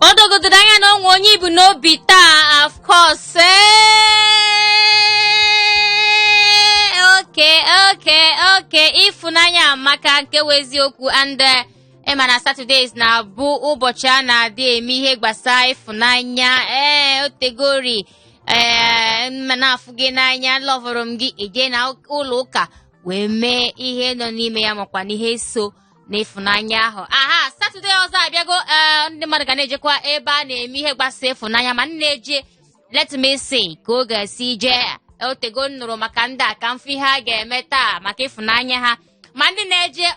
Odogodo anya na onwe onye ibu n'obi taa, of course. Okay. Ifunanya maka nke weziokwu and mana Saturdays na bụ ụbọchị a na-adị eme ihe gbasara ifunanya. Otegori mana afụ gị n'anya, lovụrụ m gị, eje na ụlọ ụka wee mee ihe nọ n'ime ya makwa n'ihe so n'ifunanya ahụ. Saturday ọzọ abịago, ndị mmadụ ga na-ejekwa ebe a na-eme ihe gbasara ifunanya, ma na-eje let me see ka ọ ga-esi jee. Otego nụrụ maka ndị a ka mfe ihe a ga-eme taa maka ifunanya ha, ma ndị na-eje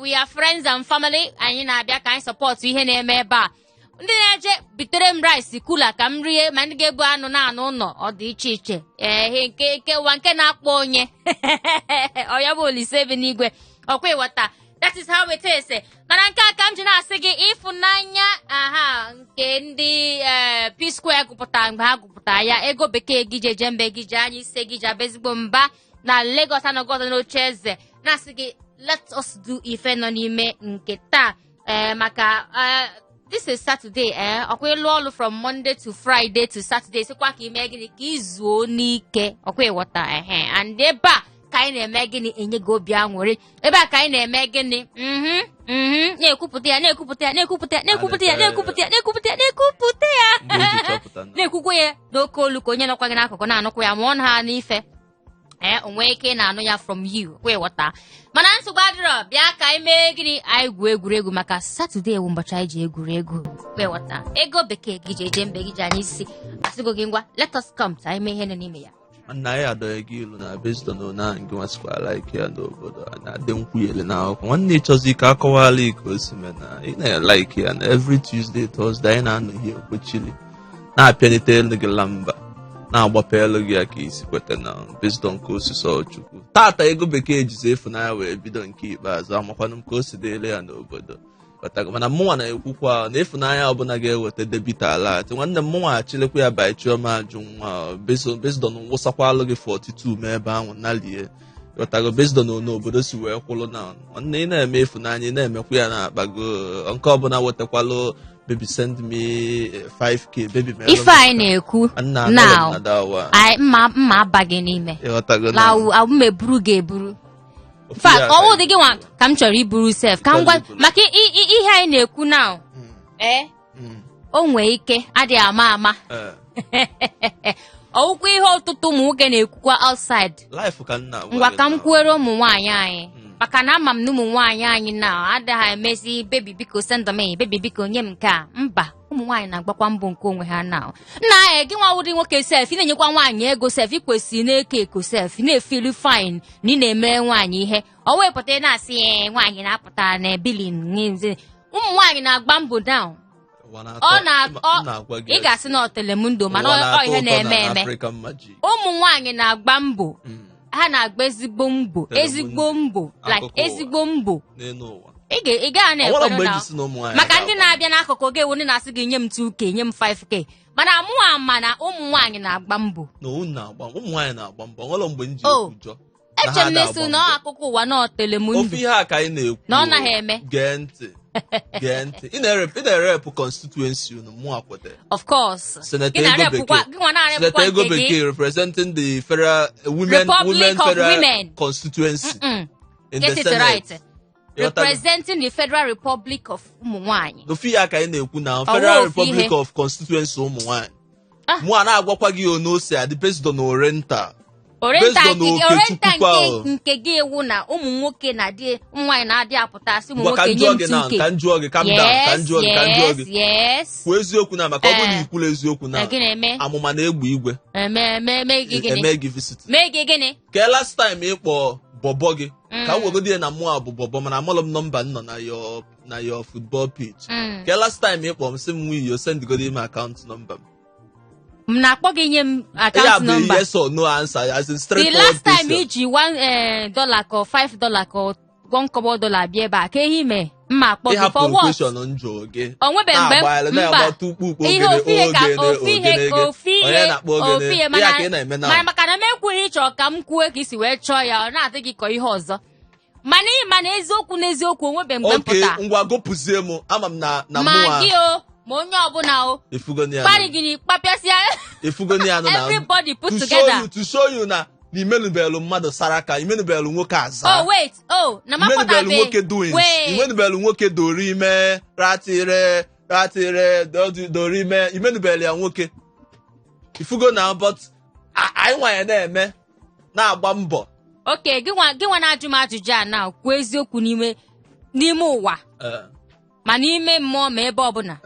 we are friends and family, anyị na-abịa ka anyị sọpọtụ ihe na-eme ebe a. Ndị na-eje bitere m rice kula ka m rie, ma ndị ga-ebu anụ na-anụ ụlọ, ọ dị iche iche. Nke na-akpọ onye ọya bụ Olise bi n'igwe, ọkwa ịghọta. That is how it is. Mana nke a ka m ji na-asị gị ifunanya nke ndị P-Square gụpụtara mgbe ha gụpụtara ya, ego bekee gị jeje mbe gị je anya ise gị je abezigbo mba na Lagos anọgọzọ n'oche eze, na-asị gị let us do ife nọ n'ime nke taa. Maka this is Saturday, ọkwa ịlụ ọlụ from Monday to Friday to Saturday, sikwa ka ime gịnị ka izuo n'ike, ọkwa ịghọta. And ebe a ka anyị na-eme gịnị, enye gị obi aṅụrị. Ebe a ka anyị na-eme gịnị, na-ekwupụta ya na-ekwukwa ya n'oke olu ka onye nọkwa gị n'akụkụ na-anụkwa ya, ma ọ na ha n'ife onwe ike na-anụ ya from you, kwe ghọta. Mana nsogbu adịrọ, bịa ka anyị mee gịnị, anyị gwuo egwuregwu maka Saturday bụ ụbọchị anyị ji egwuregwu, kwe ghọta. Ego bekee gị ji eje mbe gị ji anyị isi, asịgo gị ngwa let us come ka anyị mee ihe nọ n'ime ya. Nna ya adọghị gị ilu na bezdo na nke nwasịkwara ike ya n'obodo a na-adị nkwunyele n'akwụkwọ. Nwanne ịchọzi ka akọwala ike osime na ị na-like ya na every Tuesday, Thursday anyị na-anọ ihe okpochili na-apịanite elu gị lamba na-agbape elu gị ya ka isi kweta na bezdo nke osisi Chukwu. Tata ego bekee ejizi ifunanya wee bido nke ikpeazụ, amakwanụ m ka o si dele ya n'obodo. Mana mụnwa na-ekwukwa na ifunanya ọbụla ga-eweta debit alert. Nwanne m mụnwa achịlekwa ya by Chioma ajụ nwa based on wụsakwalụ gị 42 ma ebe ahụ nalie ghọtago based on n'obodo si wee kwụlụ na nwanne ị na-eme ifunanya ị na-emekwa ya na-akpago nke ọbụla wetakwalụ baby send me 5k baby me ife anyị na-ekwu now mma abaghị n'ime la meburu ga-eburu. Fact, ọwụ dị gị nwa ka m chọrọ iburu sef ka m gwa maka ihe anyị na-ekwu now. O nwee ike adịghị ama ọwụkwa ihe ọtụtụ ụmụ nwoke na-ekwukwa outside. Ngwa ka m kwuere ụmụ nwaanyị anyị, maka na ama m na ụmụ nwaanyị anyị na adịghị emezi baby biko send me baby biko nye m nke a. Mba, ụmụ nwaanyị na-agbakwa mbọ nke onwe ha na nna gị nwa wụdị nwoke sef ị na-enyekwa nwaanyị ego sef, ị kwesịrị na-eke eko sef na-efili fine na ị na-emere nwaanyị ihe. O wepụta na-asị nwaanyị na-apụta na bilin. Ụmụ nwaanyị na-agba mbọ down. Ị ga-asị na Telemundo mana ọ ihe na-eme eme. Ụmụ nwaanyị na-agba mbọ, ha na-agba ezigbo mbọ like ezigbo mbọ. Ị gaa na-ekwenụ na maka ndị na-abịa n'akụkụ gị ewu ndị na-asị gị nye m 2k nye m 5k, mana mụnwa ma na ụmụ nwaanyị na-agba mbọ. Eche m na-eso n'akụkụ ụwa na Telemundo ofe ihe a ka anyị na-ekwu na ọ naghị eme. Gee ntị ị na-erep constituency unu mụ akwete. Of course. Senator Ego Bekee representing the federal women federal constituency in Get the it Senate. right. Representing the Federal Republic of Ụmụnwaanyị. Ofe ihe a ka anyị na-ekwu na Federal Republic of Constituency Ụmụnwaanyị. Mụ a na-agwakwa gị onose adị based on Oriental. Orienta nke gị ewu na ụmụ nwoke na dị nwaanyị na-adị apụta asị ụmụ nwoke nye m 2k. Ka njụọ gị calm down, ka njụọ gị. Yes. Kwuo eziokwu na maka ọ bụrụ na ikwulu eziokwu na amụma na-egbu igwe. Eme gị visit. Mee gị gịnị? Ka last time ịkpọ bọbọ gị ka m wegodi ya na mụ abụ bọbọ mana amalụ m nọmba nọ na your football pitch. Ka last time ịkpọ m sị m nwe iyo send godi m account number m na-akpọ gị nye m account number. Yes or no answer as in straight the last time iji $1 ka $5 ka $1 bịa ebe a ka ehi mee mma akpọ gị for what? Onwebe mgbe mba mana maka na m ekwughị ịchọ ka m kwuo ka isi wee chọọ ya ọ na-adị gị ka ihe ọzọ. mana eziokwu n'eziokwu onwebe mgbe mpụta ngwa gụpụzie m ama m na ma gị o ma onye ọbụla o kparị gị n'ikpapịasịa everybody put together to show you na imenubelu mmadụ saraka imenubelu nwoke aza wait na imenubelu nwoke doings imenubelu nwoke dori ime ratire dori ime imenubelu ya nwoke ifugo na but anyị nwanyị na-eme na-agba mbọ gị nwa na-ajụ m ajụjụ a na kwuo eziokwu n'ime ụwa ma n'ime mmụọ ma ebe ọbụla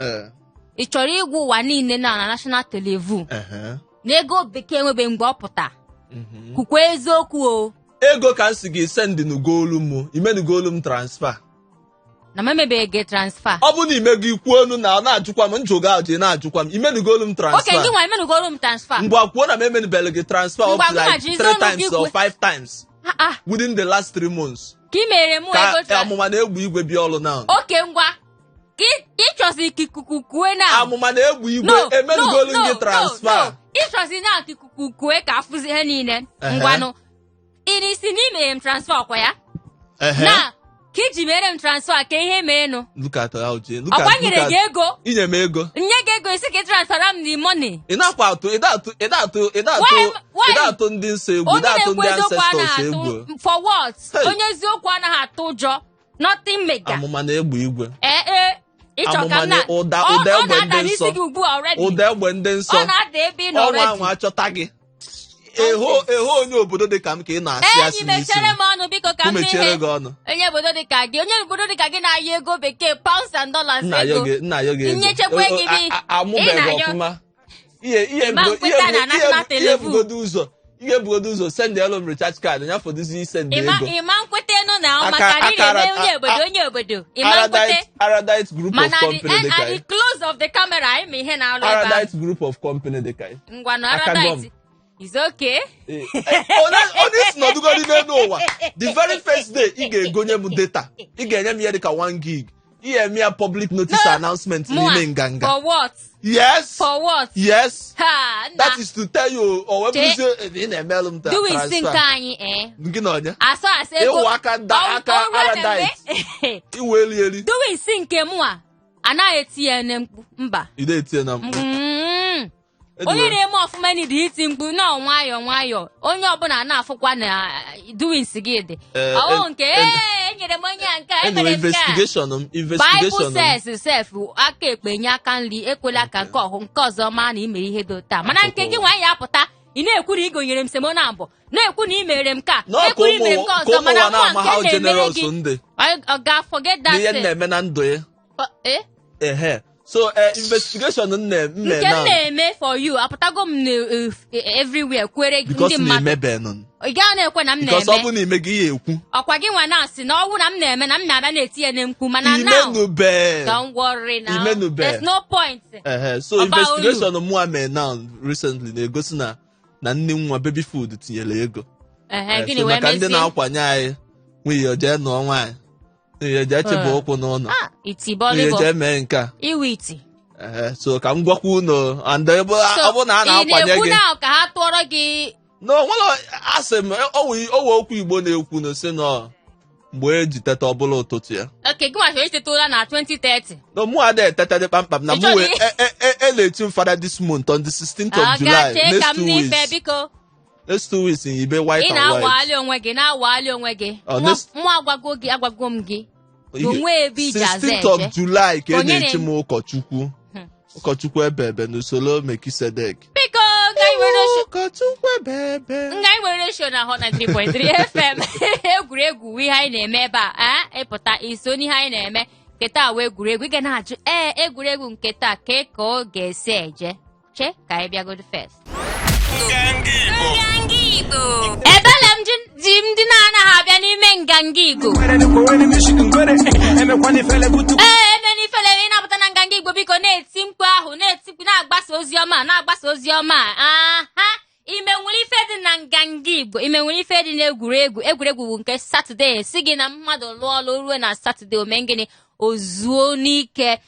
ị chọrọ ịgwa ụwa niile na national televu na ego bekee nwebe mgbe ọ pụta kwukwa eziokwu o ego ka m si gị send n'ugolu m imenugolu m transfer na m emebeghị gị transfer ọ bụ na ime gị kwuo onu na ọ na-ajụkwa m njụga ajụ na-ajụkwa m imenugolu m transfer gị nwa imenugolu m transfer mgbe kwuo na m emenubelu gị transfer up to like 3 times or 5 times within the last 3 months ka ị mere mụ ego ka amụma na-egbu igwe bịa ọlụ na ngwa ịchọzi ka ikuku kue na amụma na-egbu igwe emenugolu gị transfer ịchọzi na ka ikuku kue ka afụzi ihe niile ngwanụ irisi n'ime m transfer ọkwa ya na ka iji mere m transfer ka ihe meenụ ọkwanyere gị ego inye m ego nye gị ego isi ka ị transfera m the money ị na-akwa atụ ndị nsọ egwu ịda-atụ ndị ancestors egwu for what onye eziokwu anaghị atụ ụjọ nothing mega amụma na-egbu igwe ịchọ ka m na ọ na-ada n'isi gị ugbu a already ụda egbe ndị nsọ ọ na-ada ebe ị nọ already ọnwa anwa achọta gị eho onye obodo dị ka m ka ị na-asị asị n'isi mechere m ọnụ biko ka m ihe gị ọnụ onye obodo dị ka gị na-ayị ego bekee pounds and dollars ego nna ya gị nyechekwa gị gị amụbeghị ọfụma ihe bugodo ụzọ send elu m recharge card ya fọdụzi send ego ịma nkwete nụ na maka na ị na-eme onye obodo ịma nkwete Paradise Group of Company dị ka at the close of the camera ịma ihe na-alụ ebe Paradise Group of Company dị ka ngwanụ Paradise is okay onye si nọdụgodi n'elu ụwa the very first day ị ga-egonye m data ị ga-enye m ihe dịka 1 gig ihe eme ya public notice announcement n'ime nganga for what yes that is to tell you webuzie ị na-emelụ m transfer nke anyị gị na onye asọ ego ịwụ aka Paradise iwe eli doing nke mụ anaghị etinye mkpu mba ị na-etinye na mkpu onye na-eme ọfụma dị iti mkpu na nwayọọ onye ọbụla na-afụkwa na doings gị dị ọwụ nke enyere m onye nke emere investigation Bible says self aka ekpe nye aka nri ekwela ka nke ọzọ maa na imere ihe dị taa mana nke gị nwaanyị apụta ị na-ekwu na igonyere m semo na mbụ na-ekwu na imere m ka na-ekwu imere m nke ọzọ mana nwa nke na-emere gị ọ ga-forget that ihe na-eme na ndụ ya so investigation nke m na-eme for you apụtago m everywhere kwere ndị mmadụ ị gaghị na-ekwe na m na-eme because ọ bụ na ime gị ya ekwu ọkwa gị nwa na-asị na ọ bụ na m na-eme na m na-abịa na-etinye na mkpu mana now don't worry now there's no point so investigation mụ mere now recently na-egosi na nne nwa baby food tinyere ego so maka ndị na-akwanye anyị nwunye ojee nụọ nwaanyị je chebe ụkwụ n'ụlọ je mee nke a so ka m gwakwa unu ọ bụ na a na-akwanye gị ka ha tụọrọ gị n'onwere asị m owe okwu Igbo na-ekwu na si nọ mgbe eji teta ọbụla ụtụtụ ya gị nwachọrọ iteta ụra na 2030 no mụ ada eteta dị kpamkpam na mụ na-echi m fada this month on the 16th of July next 2 weeks in Ibe white and white. ị na-awali onwe gị mụ agwago m gị onwe ebe iji aza 16th of July ka na-echi m ụkọchukwu ebe n'usoro Mekisedek biko nga nwere show na Hot 93.3 FM egwuregwu ihe anyị na-eme ebe a ịpụta iso n'ihe anyị na-eme nketa wee egwuregwu ị ga na-ajụ egwuregwu nketa ka ọ ga-esi eje che ka anyị bịagodo first ebele m ji ndị na-anaghị abịa n'ime nganga Igbo emenifele ị na-apụta na nganga Igbo biko na-eti mkpu ahụ na-agbasa ozi ọma ime nwere ife dị na nganga Igbo ime nwere ife dị na egwuregwu bụ nke Satọde si gị na mmadụ lụọ ọrụ ruo na Satọde ome gịnị ozuo n'ike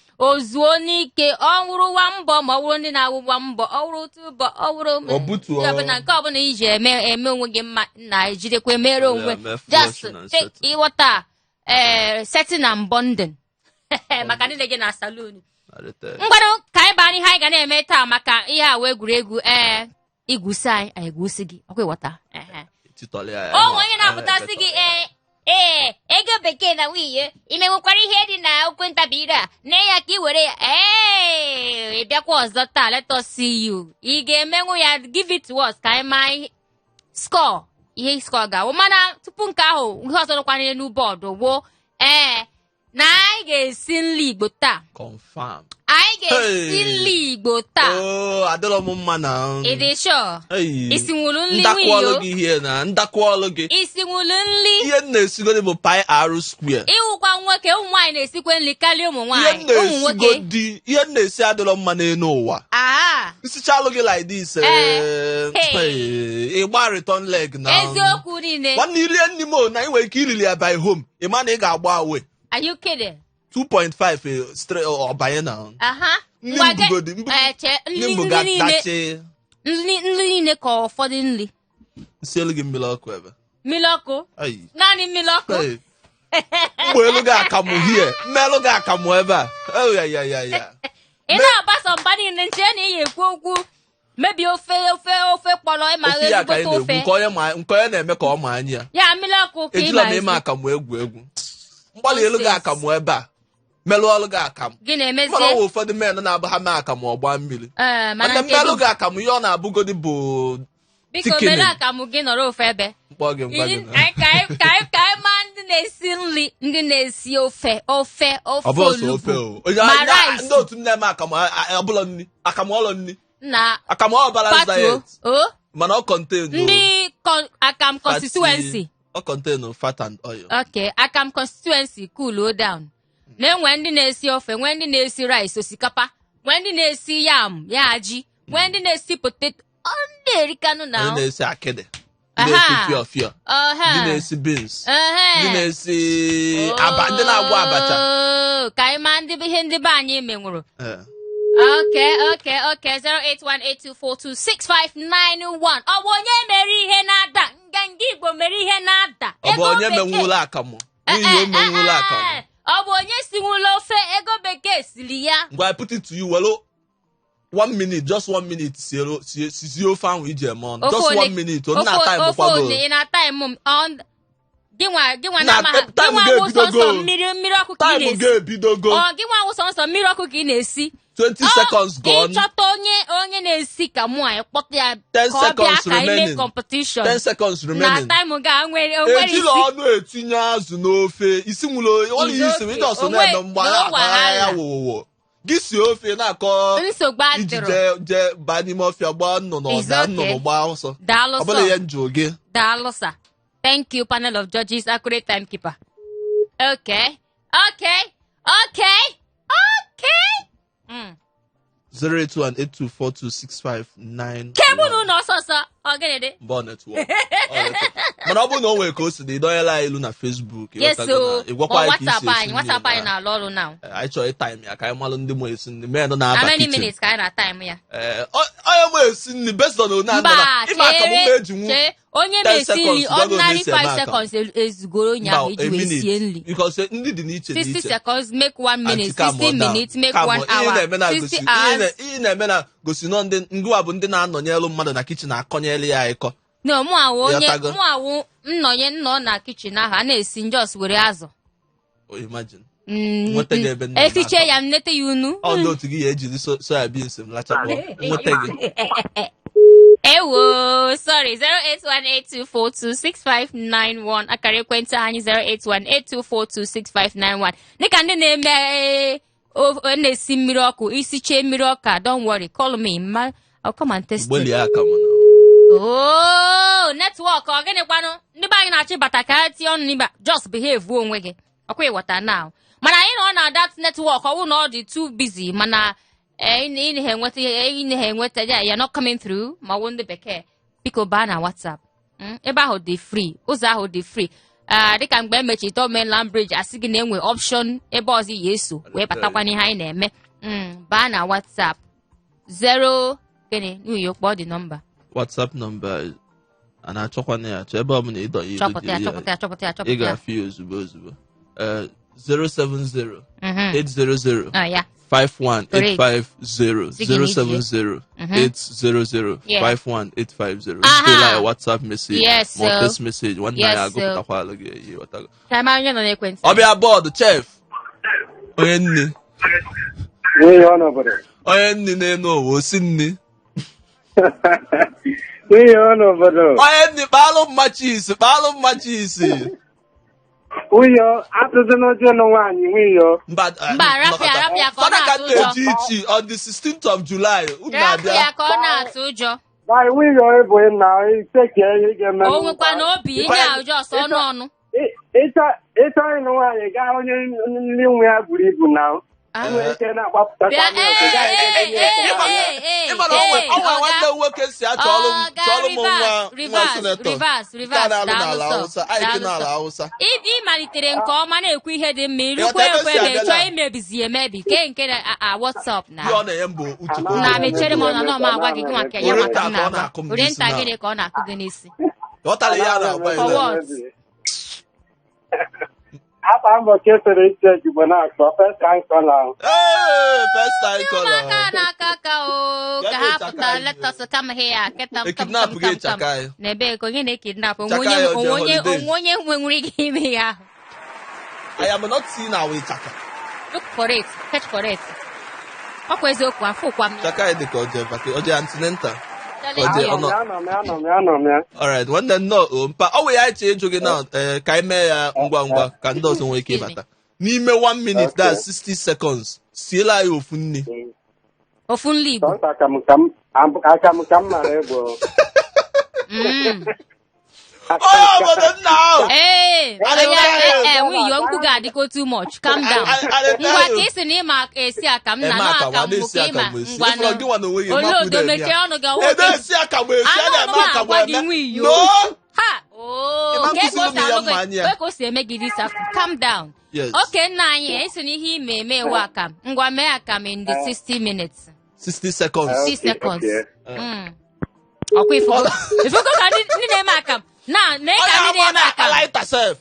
ọ wụrụ wa mbọ ma ọ wụrụ ndị na-awụwa mbọ ọ wụrụ otu ụbọ ọ wụrụ na nke ọbụla iji eme onwe gị mma na-ejidekwa emere onwe just ịghọta setting and bonding maka ndị na-eje na saloon mgbanụ ka anyị baa n'ihe anyị ga na-eme taa maka ihe a wee egwuregwu igwusi anyị egwusi gị ọkwa ịghọta onye na-apụta sị gị ego bekee na nwunye imenwekwara ihe dị na ekwentị a nne ya ka ị were ya ị bịakwa ọzọ taa let us see you ị ga-emenwu ya give it to us ka anyị maa score ihe score ga-awụ mana tupu nke ahụ ihe ọzọ dịkwa n'elu bọọdụ woo na anyị ga-esi nri Igbo taa confirm anyị ga-esi nri Igbo taa adịrọ m mma na ị dị sure isi nwụrụ nri ndakwọlụ gị ihe na ndakwọlụ gị isi nwụrụ nri ihe na-esigodi bụ pi r square ịhụkwa nwoke ụmụ nwaanyị na-esikwe nri karịa ụmụ nwaanyị ụmụ nwoke ihe na-esi adịrọ mma n'elu ụwa isichalụ gị like this ịgba return leg na eziokwu niile nwanne irie nri m na ị nwere ike irili ya by home ị ma na ị ga-agba awe. Are you kidding? 2.5 straight ọbanye na nri niile ka ụfọdụ nri nsielu gị mmiri ọkụ ebe mmiri ọkụ naanị mmiri ọkụ mgbe elu gị akamụ hie mmelụ gị akamụ ebe a ị na-agbasa mba niile nche na iyi ekwu okwu mebi ofe kpọrọ ịma ezigbote ofe nke onye na-eme ka ọ ma anya ya mmiri ọkụ ka ejila m ime akamụ egwu mgbalị elu gị akamụ ebe a melụ ọlụ gị akamụ gị na-emezie mana ọnwa ụfọdụ men na-abụ ha mee akamụ ọgba mmiri mana mmelụ gị akamụ ihe ọ na-abụgodi bụ biko mere akamụ gị nọrọ ofe ebe mkpọ gị mgba gị ka anyị maa ndị na-esi nri ndị na-esi ofe olugbo ndị otu m na-eme akamụ ọbụla nri akamụ ọlọ nri na akamụ ọ balance diet mana ọ contain ndị akam constituency ọ contain fat and oil. Okay, akam constituency cool down. Na-enwe ndị na-esi ofe, nwee ndị na-esi rice osikapa, nwee ndị na-esi yam, ya ji, nwee ndị na-esi potato, ndị erikanụ na ndị na-esi akịdị, ndị na-esi fịọ, ndị na-esi beans, ndị na-esi ndị na-agwa abacha. Ka anyị maa ndị ihe ndị be anyị menwuru. Okay. 08182426591. Ọ bụ onye mere ihe na-ada? Nganga Igbo mere ihe na-ada. Ọ bụ onye menwula akamụ. N'ihi o menwula akamụ. Ọ bụ onye sinwula ofe ego bekee siri ya. Ngwa I put it to you, well, 1 minute, just 1 minute, si ofe ahụ iji eme ọnụ. Just 1 minute, ọ na-time kwago. Ị na-time on gịnwa na ama ha gịnwa awụsọ mmiri ọkụ ka ị na-esi. Time ga-ebidogo. Gịnwa awụsọ mmiri ọkụ ka ị na-esi. 20 seconds gone. Ịchọta onye na-esi ka mụ anyị kpọta ya 10 ka ọ bịa seconds ka ime remaining. competition. 10 seconds remaining. Na time ga nwere ejila ọnụ etinye azụ n'ofe isi nwụrụ onye isi m ịdọsọ na-eme mgbagha ya wụwụwụ gị si ofe na-akọ nsogbu adịrọ je baa n'ime ọfịa gbaa nnụnụ ọda nnụnụ gbaa ọsọ ọ bụla ihe njụ gị daalụ sir. Thank you panel of judges, accurate timekeeper. Okay. 08182426591. Kebụnụ na ọsọsọ ọgịnịdị mbọ netwọk mana ọ bụrụ na o nwere ka o si dị dọnyela ilu na Facebook ịgwakwa WhatsApp anyị na-alụ ọrụ now. Anyị chọrọ ịtaim ya ka anyị malụ ndị mụ esi nri mee na-aba How many kitchen. minutes ka anyị na-time ya? Onye mụ esi nri based on na ịma akamụ eji nwu onye na-esi nri ordinary 5 seconds ezugoro ụnyaahụ iji wee sie nri. Because ndị dị n'iche 60 seconds make 1 minute, 60 minutes make 1 hour, 60 hours. Ihe na-eme na gosi nọ ndị ngụwa bụ ndị na-anọnyelu mmadụ na kichin akọnyelu ya ịkọ. No, mụ awụ nnọnye nnọọ na kichin ahụ a na-esi njọs were azụ. Imagine. Nweta gị ebe nne efiche ya nnete ya unu. Ọ ndị otu gị ya ejiri soya beans m lachakpọ nweta gị. Ewo, sorry, 08182426591 akara ekwentị anyị 08182426591. Dịka ndị na-eme na-esi mmiri ọkụ isiche mmiri ọka, don't worry, call me, I'll come and test it. Network ọ gịnịkwanụ ndị be anyị na-achị bata ka ha tie ọnụ n'ime just behave onwe gị ọkwa ịghọta now. Mana anyị nọ na that network ọ bụrụ na ọ dị too busy mana ị na-enweta ya you're not coming through ma ọ bụ ndị bekee biko baa na WhatsApp ebe ahụ dị free ụzọ ahụ dị free dịka mgbe emechiri Third Mainland Bridge asị gị na enwe option ebe ọzọ ya eso wee batakwana ihe anyị na-eme baa na WhatsApp 0 gịnị n'uyo kpọọ dị nọmba WhatsApp nọmba a na-achọkwana ya achọ ebe ọ bụla ịdọ ihe chọpụta ya ị ga-afụ ya ozugbo 070 800 51850 070 800 51850 zitela ya WhatsApp message ma ọ text message nwanne ya agụpụtakwala gị ihe watago ọbịa bọọdụ chef onye nne n'elu ụwa osi nne onye nne kpaalụ mmachi isi Uyo, atụzụ n'oche nwaanyị nwunyo. Mba, rapịa ka ọ na-atụ ụjọ. Ichi on the 16th of July. Rapịa ka ọ na-atụ ụjọ. Bai nwunyo ịbụ na iseke ihe ga-eme. O nwekwa n'obi ihe a ụjọ ọsọ ọnụ. Ịchọ ịnụ nwaanyị gaa onye ndị nwe ya buru ibu na. Nwere ike na-agbapụta ịmana ọnwa nwanne nwoke si achọ ọrụ m nwa sinetọ n'ala Hausa. Ị malitere nke ọma na-ekwu ihe dị mma irukwa ekwe na-echọ imebizi emebi nke WhatsApp na mechere m ọnọ n'ọma agwa gị maka ya maka m na-agba uri nta gịnị ka ọ na-akụ gị n'isi Apa mbọ kesịrị iche Igbo na-akpọ first time caller. First time caller. Ka ha pụta let us come here. N'ebe ka onye na-ekidnap onye nwere ike ime ya. I am not seeing our chaka. Look for it, catch for it. Ọkwa eziokwu afụkwa m. Chaka dị ka oje antinental. Alright, nwanne nnọọ mpa ọ wụ ya eche ịjụ gị na ka anyị mee ya ngwa ka ndị ọzọ nwee ike ịbata n'ime 1 minute that's 60 seconds siela anyị ofu nri Igbo aka m mara ego obodo nna ahụ nwunye nkwu ga-adịko too much calm down ngwa ka isi na ịma esi akamụ na anụ akamụ ka ịma ngwa olodo mechie ọnụ gị anụ agwa gị nwe iyo ha ka o si eme gị this after calm down oke nna anyị esi na ihe ime eme ewe akam ngwa mee akam in the 60 minutes 60 seconds ọkwa ifugo ka ndị na-eme akam na ka ndị na-eme akam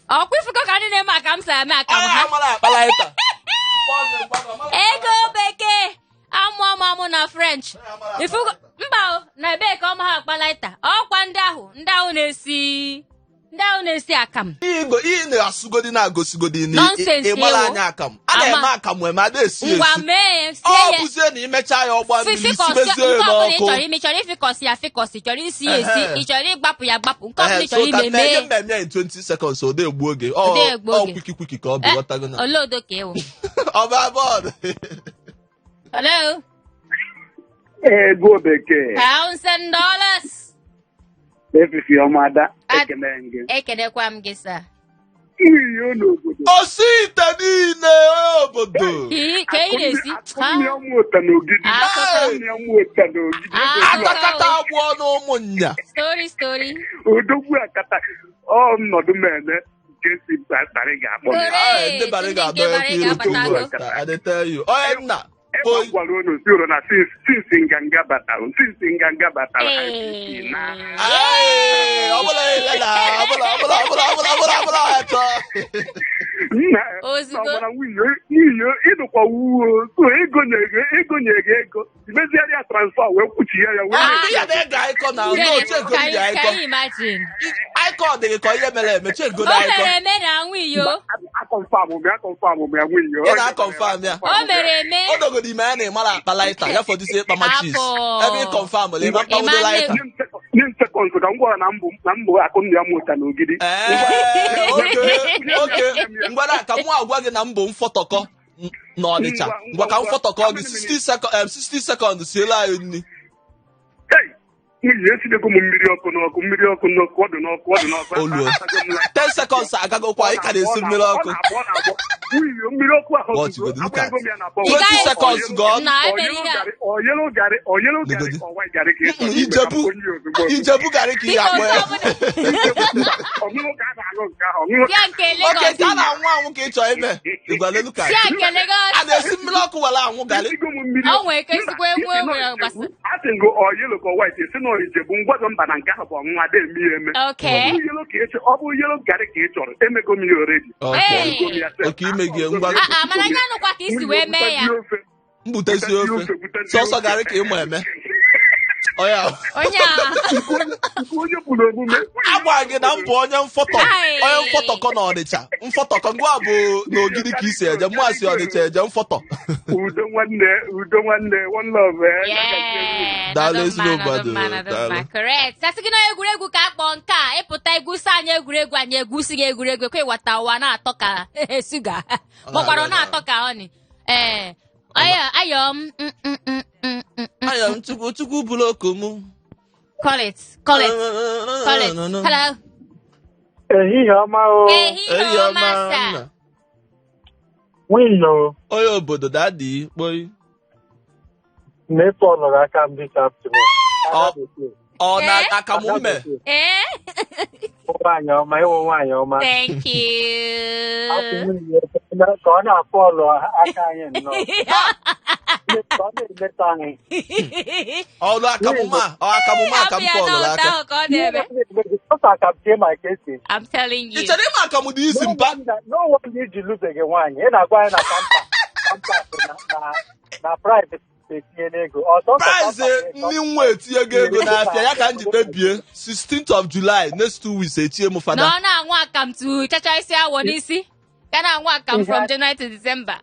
ọkwa ifugo ka ndị na-eme akam sa eme akam ha ego bekee amụ na French ifugo mba na ebe ka ọma ha akpalaita ọkwa ndị ahụ na-esi akam ihe na-asụgodi na-agosigodi ịgbara anya akam a na-eme akam eme ada esi ngwa mee ọ bụzie na imecha ya ọgba mmiri sibezie ya n'ọkụ ị chọrọ ifikọsi ya fikọsi chọrọ isi ya esi ị chọrọ ịgbapụ ya gbapụ nke ọbụla ị chọrọ ime mee mmemme ya in 20 seconds o dee egbu oge ọ kwiki ka ọ bụ ghọtago na olodo ka ewu ọba bọọdụ hello ego bekee $1,000 efifi ọmada ekenekwa m gị sa iyo n'obodo osi ite niile obodo ka ị na-esi atakata agwọ n'ụmụnya story odogwu akata ọnọdụ mmemme nke si barị ga-akpọ ndị barị ga-adọ ya I tell you onye nna gwara unu si uru na sinsi nganga batara nna nwunye ịnụkwa wuo so ego nyere gị ego imezigharị ya transfa wee kwuchie ya Icon dị ka ihe mere eme chego na Icon akọnfam ya nwunye ị na-akọnfam ya o mere eme o dogodo ime ya na ịmara akpa laita ya fọdụzie ịkpa machis ebe ị kọnfam le ịma mkpawudo laita nye sekọnd ka m gwara na mbụ akụ nna ya mụta n'ogidi oke ngwara ka mụ agwa gị na mbụ mfọtọkọ n'Ọnịcha ngwa ka mfọtọkọ gị 60 seconds siela anyị nri nwunye esidego m mmiri ọkụ ọdụ n'ọkụ 10 seconds agagokwa ị ka na-esi mmiri ọkụ mmiri ọkụ ahụ Watch ozugbo, go, look at. agba ego m ya na 20 seconds gone. Na Ọ emere yellow ihe a. garị, ọ yellow garị, ọ yellow garị, Negodi. ọ white garị ka ị chọrọ ime Ijebu. ka onye ozugbo. Ijebu garị ka ị Biko akpọ ya. nke ọbụla. Ọṅụṅụ ka a na-aṅụ nke ahụ, ọṅụṅụ Sia nke Okay, Lagos. ka na-anwụ anwụ ka ị chọọ ime. Igwale look at. Sia nke A Lagos. na-esi mmiri ọkụ were anwụ garị. Esigo m mmiri. O nwere ka esikwa enwe nwere gbasa. Asị ngo ọ yellow ka ọ white, esi na Ijebu ngwago mba na nke ahụ bụ ọṅụṅụ ada eme ya eme. Okay. Ọ bụ yellow garị ka ị chọrọ, emego m ya already. Okay. Oke ime gị ngwa Mana anya nụkwa ka isi wee mee ya. mbutesi ofe. Sọsọ garị ka ị ma eme. Oya. Onye a. Onye kwuru omume. Agwa gị na mbụ onye mfọtọ. Ai. Onye mfọtọkọ na Ọnịcha. Mfọtọkọ ngwa bụ n'ogidi ka isi eje. Mụ asị Ọnịcha eje mfọtọ. Udo nwanne, one love. Yeah. Daalụ Nọdụ ezigbo mma, mmadụ, nọdụ mma, nọdụ daalụ. mma. Correct. Asị gị na egwuregwu ka akpọ nke a ịpụta egwusi anyị egwuregwu anyị egwusi gị egwuregwu ekwe ịwata ụwa na-atọ ka suga makwara ọ na-atọ ka honey. Ayọm Aya m Chukwu bụrụ oku mụ. call it hello Ehihie ọma o. ehihie ọma sa Wino Onye obodo dadi kpoi. na-efe ọnọrọ aka m this afternoon. Ọ na akamụ mme. eh Nwaanyị ọma, ịwụ nwaanyị ọma. thank you Ka ọ na-afọ ọlụ aka anyị nnọọ. Ka ọ na-emetọ anyị. Ọlụ akamụma. Ọ akamụma ka m Abịa fọlụrụ n'ụda aka. ahụ ka ọ na-eme. Ọsa ka m tie ma ka esi. I'm telling Ị you. chere ịma akamụ dị isi mpa? No wonder iji lụbeghị nwaanyị. Ị na-agwa anyị na kampa na private etinye n'ego. Prize ndị nwa etinyego ego n'afịa ya ka m ji kpebie 16th of July next 2 weeks etie m Na fada. ọ na-anwụ akamtu chacha isi awọ n'isi. Ka na-anwụ akam from January to December.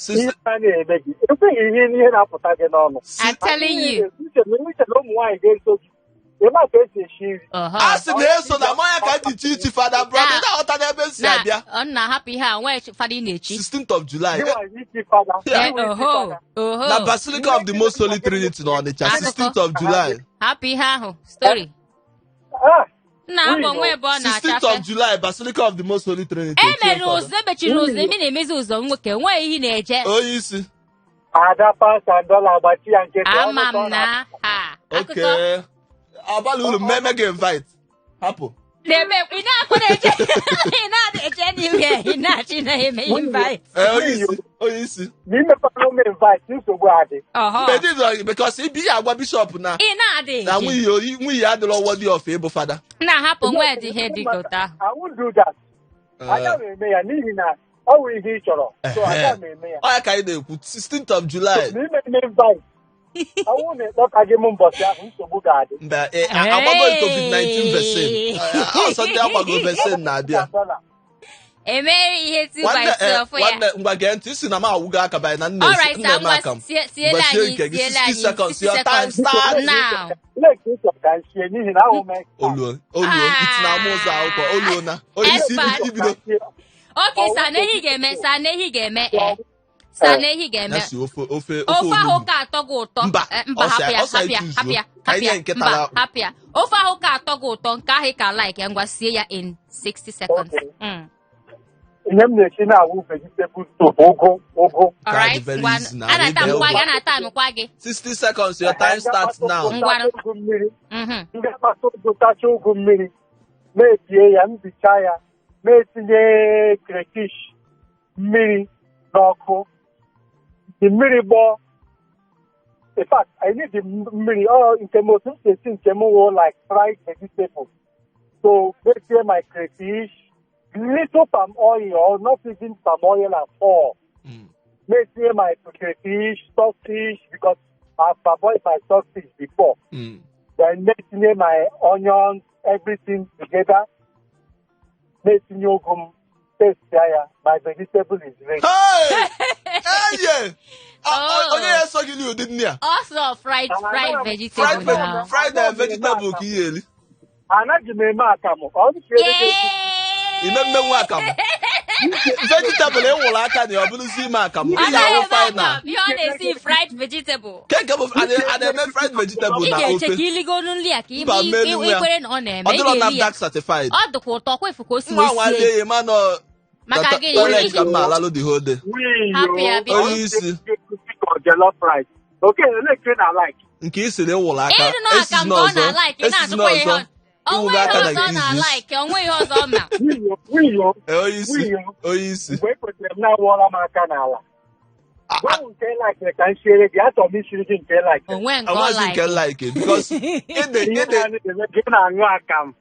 Ihe a na-eme gị. Ekweghị ihe na-apụta gị n'ọnụ. I'm telling you. Uche na ụmụ nwaanyị ga-eso gị. Ịma ka esi esi nri. A sị na-eso na mmanya ka dị chi ichi fada brother na-aghọta n'ebe m si Na abịa. ọ na-ahapụ ihe a nwee fada ị na-echi. 16th of July. Gị nwaanyị isi fada. Yeah. Oho. Na Basilica of the Most Holy Trinity na Ọnịcha 16th of July. Hapụ ihe ahụ. Story. Nna abụ nwa ebe ọ 16th na-achafe. of July Basilica of the Most Holy Trinity. E mere ụzọ emechiri ụzọ eme na-emezi ụzọ nwoke nwee ihe na-eje. Onye isi. Ada pasta dọla agbachi ya nkịtị. Ama m na ha. Akụkọ Okay. Abalị ulu mmemme gị invite. Hapụ. na-eme ị na-akụ na-eje ị na-eje n'ihe ị na-achị na-eme invite. Onye isi. N'imekwana ụmụ invite nsogbu adị. Ọhọ. Because ibi ya agwa bishop na Ị na-adị na nwunye ya adịrọ worthy of ịbụ fada. na-ahapụ nwa dị ihe dị ka ụta. I won't do that. Aga m eme ya n'ihi na ọ bụ ihe ị chọrọ. So aga m eme ya. Ọ ya ka anyị na-ekwu 16th of July. N'ime invite. Ọnwụ na-ekpọka gị m mbọchị ahụ nsogbu ga-adị. Mba, agbago COVID-19 vaccine. Ọsọ ndị agbago vaccine na-abịa. Emere ihe 2x2 ọfụ ya. Nwanne ngwa gee ntị isi na m awụgo aka banyị na nne Alright, m aka m. siele anyị, Nke gị siele 60 anyị, seconds. 60 Your time seconds. starts. Now. Leki ịchọ ka m sie n'ihi na ahụ m Oluo iti na ama ụzọ akwụkwọ oluo na onye isi ibido. Okay, sa na ehi ga-eme, sa na ehi ga-eme, sa na ehi ga-eme. Nasi ofe Ahụ onugbu. ka atọ gị ụtọ. Mba, Mba, hapụ ya, ọsa hapụ ya, ituzuo. hapụ ya, Ka hapụ anyị ya, nye nke mba, tara akpụ. hapụ ya. Ofe ahụ ka atọ gị ụtọ, nke ahụ ka like ya, ngwa sie ya in 60 seconds. Okay. Ihe m na-esi na-awụ vegetable soup ụgụ. Alright, very ngwa, easy now. a na-ata amụkwa gị. 60 seconds. Your time starts now. Ngwanụ. Ụgụ mmiri. Mhm. Ndị akpata ụgụ tacha ụgụ mmiri. Na-etie ya, mbicha ya. Na-etinye crayfish mmiri n'ọkụ. The mmiri gbọọ. In fact, I need the mmiri. Nke m otu m si esi nke m wụ like fried vegetable. So, make my crayfish. Little palm oil or not even palm oil at all. Make my crayfish, stockfish, because I've parboiled my stockfish before. Then make my onions, everything together. Make taste there. My vegetable is ready. Hey! Hey! Onye ya so gị li ụdị nne a? Also fried vegetable now. Fried vegetable ka ihe eli. Anaghị m eme akamụ. Ime mmenwu akamụ. Vegetable enwụrụ aka na ọ bụrụzi ime akamụ. Ị ga-ahụ final. Ihe ọ na-esi fried vegetable. Keke bụ a na-eme fried vegetable Ị na ga-eche ka ofe. iligonu nri a ka Mba, melu ya. ikwere na ọ na-eme. Ọ Ị dịrọ ga-eri ya. NAFDAC certified. Ọ dịkwa ụtọ kwa efu ka o si Nwa wee nwa sie. lie ya ma nọ Maka gịnị? Toilet ka mma alalụ the whole day. Hapụ ya biko. Onye isi. Jollof rice. Okay, na-ekiri na like. Nke isi na-ewụrụ aka. Ịdị nọ aka mgbe ọ na-alaiki, ị na-achụkwa ihe ọzọ. Onwe ihe ọzọ na-alaiki, onwe ihe ọzọ ọ ma. Onye isi. Mgbe ekwetara m na-awụọla m aka n'ala. Gwa m nke like ka m siere gị, achọrọ m isiri gị nke like. Onwe nke ọ Amaghị nke laiki. like because Gị na-aṅụ akamụ.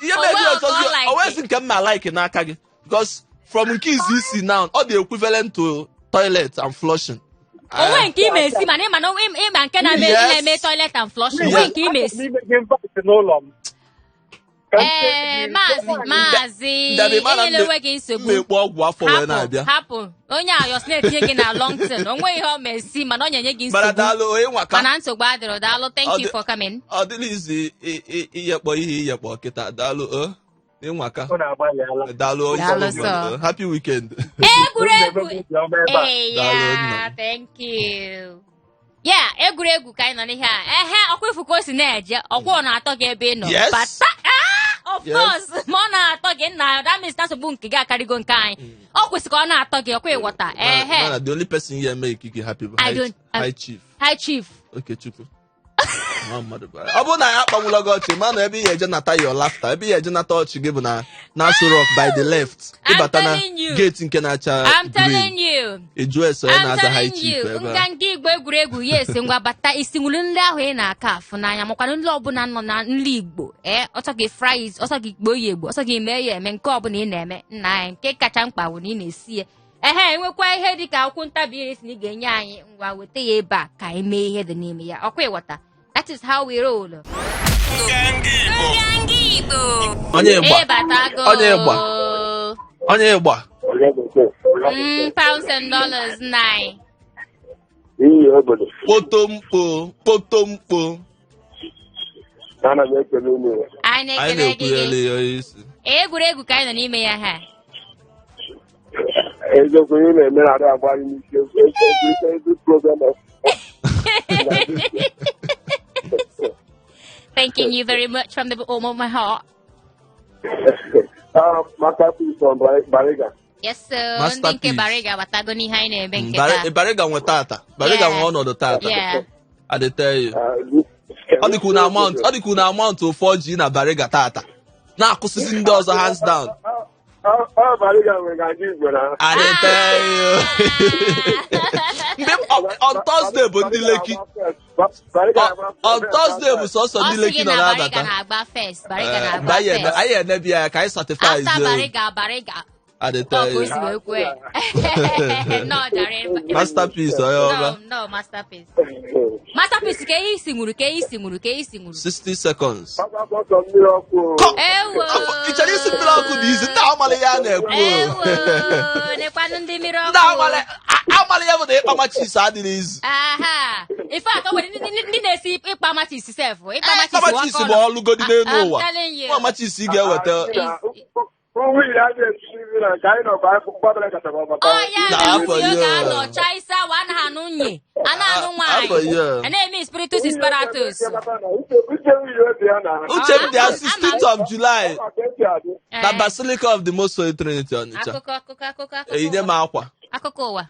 ihe na-eji ọzọ gị onwezi nke mma like n'aka gị because from nke izi isi now ọ dị equivalent to toilet and flushing. Onwe nke ime esi mana ịma nke na-eme toilet and flushing. Onwe nke ime esi. N'ime gị mbatị n'ụlọ m. Maazị enyela onwe gị nsogbu. Mmekpu ọgwụ afọ wee na-abịa. Hapụ onye ayọs na-etinye gị na Longton. Onwe ihe ọ ma esi mana ọ na-enye gị Mara nsogbu. daalụ onye nwaka. Mana nsogbu adịrọ. Daalụ. Thank you for coming. Ọ dịla izi iyekpọ ihe iyekpọ kịta daalụ ịnwaka. Ọ na-agbalị Daalụ onye Daalụ, ọbụla. sir. Happy weekend. Egwuregwu. Daalụ, Yeah, nna. thank you. Yeah, egwuregwu ka anyị nọ n'ihe a. Ọkwa ifu ka o si na-eje. Ọkwa ọ na-atọ gị ebe ị nọ. Yes. Bata. Of Yes. course. Ma ọ na-atọ gị nna that means na nsogbu nke gị akarịgo nke anyị. Ọ kwesịrị ka ọ na-atọ gị ọkwa ịghọta. Mana the only person here make you happy bụ I don't- High Chief. Hi Chief. Okechukwu. Ọ bụrụ na ya akpanwụla gị ọchị mana ebe ihe eje nata your laughter ebe ihe eje nata ọchị gị bụ na Aso Rock by the left ịbata na telling you. gate nke na-acha I'm telling green you. ịjụ ese onye I'm na-aza High telling Chief you. ebe a. Nganga igbo egwuregwu ya esi ngwa bata isi nwere nri ahụ ị na-aka afụ n'anya makwana nri ọbụla nọ na nri igbo ọsọ gị fries ọsọ gị igbo ya egbo ọsọ gị mee ya eme nke ọbụla ị na-eme nna anyị nke kacha mkpa bụ na ị na-esi ya enwekwa ihe dị ka akwụkwọ ntabi ire si na ị ga-enye anyị ngwa weta ya ebe a ka anyị mee ihe dị n'ime ya ọkwa ịghọta. That is how we roll. Nganga igbo. Onye ịgba Ịbatago. onye ịgba Pounds and dollars nine. Iyi obodo. kpotomkpo Ana m ekele unu. Anyị anyị na-ekele gị. na-ekwugheli ya isi Egwuregwu ka anyị nọ n'ime ya ha. Eziokwu ihe na-eme na-adị agbalị n'isi egwu program of Thanking you very much from the bottom of my heart. Masterpiece on Bariga. Yes, sir. Masterpiece. Ndị nke Bariga batago n'ihe anyị na-eme nke taa. Bariga nwe tata Bariga nwe ọnọdụ tata Yeah. I dey tell you ọ dịkwu na amount ụfọ ji na Bariga tata na-akwụsịsị ndị ọzọ hands down. Bariga nwere ka ndị Igbo na. I dey tell you. On Thursday bụ ndị Lekki. On Thursday bụ sọsọ ndị Lekki nọ Bariga na-abata. na-agba first. Bariga na-agba first. Anyị enebi ya ka anyị certify After zero. Bariga. I dey tell Ọ you. si wee kwe. No, jare. Masterpiece onye ọma. No, masterpiece. Masterpiece ka ihe isi nwuru. 60 seconds. Mmiri ọkụ. Ewo. Ị chọrọ isi mmiri ọkụ dị izi ndị amali ya na-ekwu. Ewo. Nekwanụ ndị mmiri ọkụ. Ndị amali ya bụ na ịkpa machis adịghị izu. Aha. In fact, ọ nwere ndị na-esi ịkpa machis sef. Ịkpa Ịkpa machis bụ ọlụgodi n'elu ụwa. I'm telling you. Nwa machis ị ga-eweta. Ụmụ ya na-esi nri na nke anyị nọkwa gbadara kachara ọbata. Oh, ya Na na afọ ndị oge ya. anọcha isi awa anaghị anụ nye. Anaghị anụ Afọ nwaanyị. ya. A na-eme spiritus spiritus. Uche nwunye obi ya na. Uche m dị ya 16th of July Maka esi adị. na Basilica of the Most Holy Trinity Ọnịcha. Eyide m akwa. Akụkọ ụwa.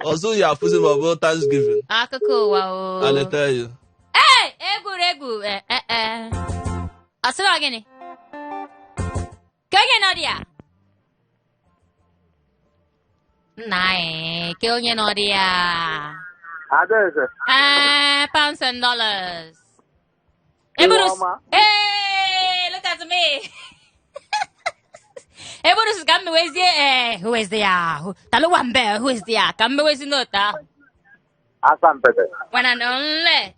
Ọzọ ya afụzi ma ọ bụ Thanksgiving. Akụkọ ụwa o. I dey tell you. Ee, egwuregwu. Ọ sịrị gịnị? Ka onye nọ dị ya? Nna anyị, ka onye nọ dị ya? Adaeze. Pounds and dollars. Ihuọma. Hey, look at me. Ebonus ka mmewezie who is there? Talu wambe, who is there? Ka mmewezi nota. Asampede. One and only.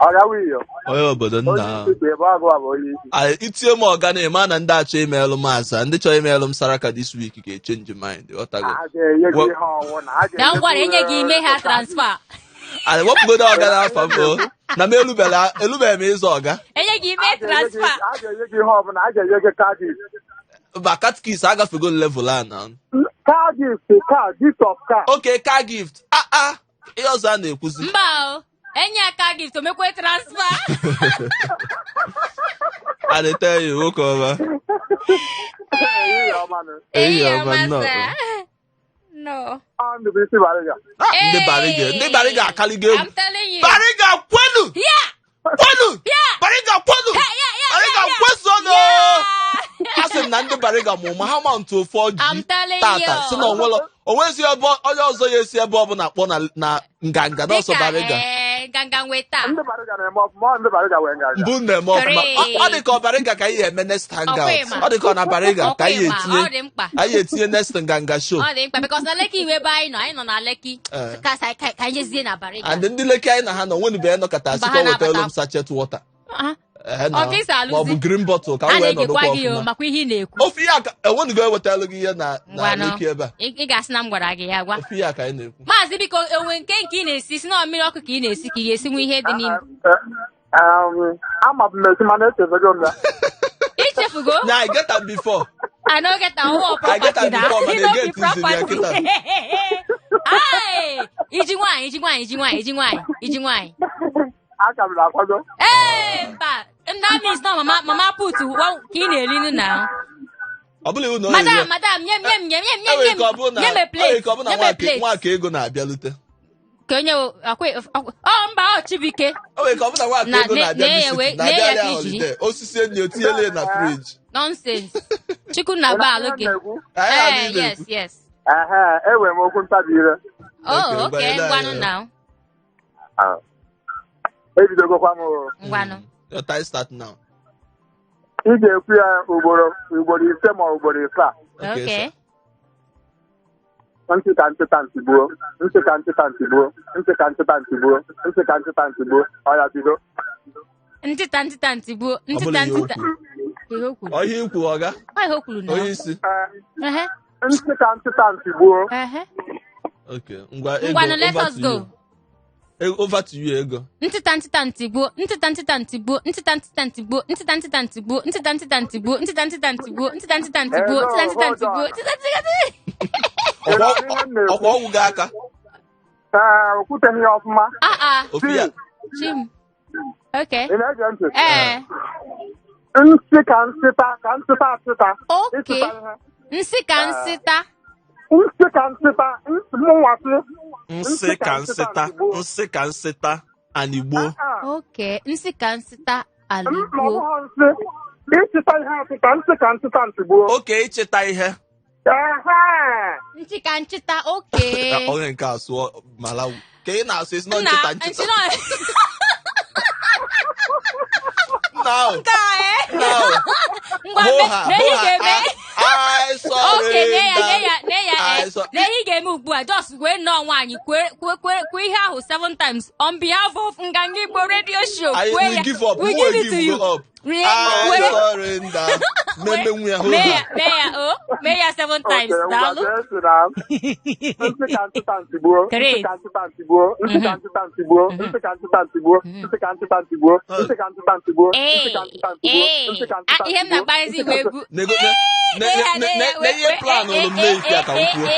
Ọrịa wiyo. Onye obodo nna. Onye isi ebe agụ abụ onye isi. Itie m ọga na-eme na ndị achọ imeelụ m aza ndị chọrọ imeelụ m Saraka this week ga-echenji mind ọtago. A ga-enye gị ihe ọnwụ na a ga-enye Na ngwara enye gị ime ha transfer. Anyị wepụgodo ọga n'afọ mbụ na m elubeghị m ịzụ ọga. Enye gị ime transfer. A ga-enye gị ihe ọbụla, a ga-enye gị kaadị. Ba katkis agafego level a na. Kaadị gift of card. Okay, car gift. Ihe ọzọ a na-ekwuzi. Mba o. Enye aka gift omekwe transfer. I dey tell you, nwoke ọma. Ehihie ọma nnọọ. No. Ndị Bariga akaligo egwu. I'm telling you. Bariga kwenu. Yeah. Kwenu. Yeah. Bariga kwenu. Yeah. Bariga kwesono. Yeah. Asị m na ndị Bariga mụ ma ha mount ofu ọjị I'm telling tata you. si na onwezi ebe onye ọzọ ya esi ebe ọbụla akpọ na nganga n'ọsọ Bariga. Nganga weta. Ndị Bariga na-eme ọfụma, ndị Bariga wee nganga. Mbụ na-eme ọfụma. Ọ dị ka ọ Bariga ka anyị eme next hangout. Ọ dị ka ọ na Bariga ka anyị etinye next nganga show. Ọ dị mkpa because na Lekki iwe ebe anyị nọ na Lekki. Ka anyị jezie na Bariga. And ndị Lekki anyị na ha nọ nwenu be nọkọta asị ka o wetara m sachet water. Ma ọ bụ green bottle ka m wee nọdụkwa ọfụma. Makwa ihe ị na-ekwu. Ofe ya ka enwenu ga-ewetara gị ihe na Lekki ebe a. Ị ga-asị na m gwara gị ya gwa. Ofe ya ka anyị na-ekwu. Maazị biko enwe nke ị na-esi si na mmiri ọkụ ka ị na-esi ka ị ga-esinwu ihe dị n'ime. Ama m esi mana echefego m ya. Ichefugo? Na I get am before. I no get am I get am before, but they get this in their kita. Ai! Iji nwanyị. Aka m na-akwado. Mba. That means no, mama put ka ị na-eri na. Ọ bụla iwu na Madam, nye me plate. Ọ bụ na nwa ka ego na-abịalute. Ka onye mba ọ Chibike. O nwere ka ọ bụ na nwa ka ego na-abịa holiday. Osisi enyi o tinyele na fridge. Nonsense. Chukwu na ba alụ gị. Yes. Enwe m okwu ntabi ire. Oh, okay. Ngwanụ now. Ebidogokwa m. Ngwanụ. Your time start now. Ị ga-ekwu ya ugboro 5 ma ugboro 7. Okay. Ntị ka ntịgbuo. Ọya bido. Ntịta ntịgbuo. Ihe o kwuru. Ihe ikwu ọga. Ihe o kwuru na. Onye isi. Ntị ka ntịgbuo. Okay. Ngwanụ, let us go. Over to you, ego. Ntịta ntịgbuo. Ọkwa ọgwụ gị aka. Okwuteghị ya ọfụma. Ofi ya. Chim. Okay. Ị na-ege ntị? Nsị ka nsịta ka nsịta asịta. Okay. Nsị ka nsịta. Nsị ka nsịta mụnwasị. Nsị ka nsịta nsị ka nsịta anigbo. Okay. Nsị ka nsịta anigbo. N'ọbụghọ nsị. Ịchịta ihe asịta nsị ka nsịta ntigbo. Okay, ịchịta ihe. Nsị ka nchịta okay. Onye nke asụọ Malawi. Ka ị na-asụ isi na nchịta nchịta. Now. I saw Nehi game ugbu just wee nọ nwaanyị kwe ihe ahụ 7 times on behalf of Ngangi Igbo radio show. We give up. We give it to you. I surrender. Mayor 7 times. Ihe m na-akparịzi iwe egwu. Plan ụlọ m na-esi aka ukwu.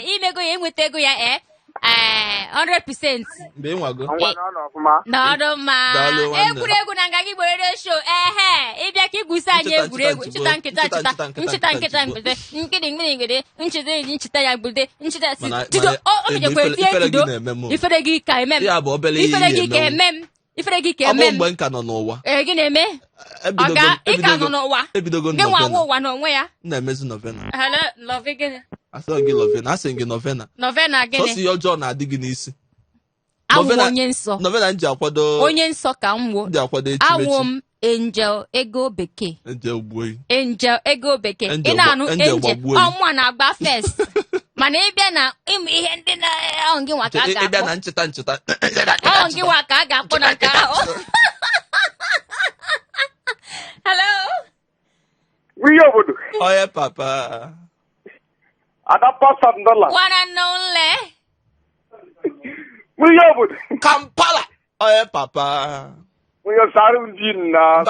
Imego ya enweta ego ya 100%. Mgbe ịnwago. N'ọdụ mma. Egwuregwu na Ngangi Igbo radio show. Ịbịa ka igwusi anyị egwuregwu. Nchịta nkịta nchịta ya mgbede. Nchịta si. Tido. O bidokwa etie tido. Ifere gị ka emem. Ifere gị ka emem. Ọ bụ mgbe nka nọ n'ụwa. Gị na-eme? Ị ka nọ n'ụwa. Ebidogo Gị nwa ụwa n'onwe ya. Na-emezi novena. Hello, love gịnị? Asọ gị novena, asị gị novena. Novena gịnị? Sọsị ya ọjọọ na-adị gị n'isi. Awụ onye nsọ. Novena nji akwado. Onye nsọ ka m wo. Nji akwado echimechi. Awụ m Angel Ego Bekee. Angel Gbuoyi. Angel Ego Bekee. Ị na-anụ Angel. Ọmụa na-agba first. Mana ịbịa na ịmụ ihe ndị na gị nwa ka a ga-akpọ. Ịbịa na ncheta. Gị nwa ka a ga-akpọ na nke ahụ. Hello. Nwunye obodo. Oye papa. Ada pasta $1. One and only. Nwunye obodo. Kampala. Oye papa. Nwunye sarụ ndị na.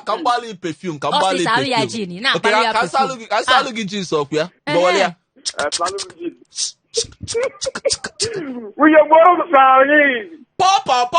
Ka mgbali perfume, ka mgbali perfume. Ọ sị ya jini, na-akpali ya perfume. Ka salụ gị jeans ọkụ ya. Gbawara ya. Nwunye gboro m sarị. Papa.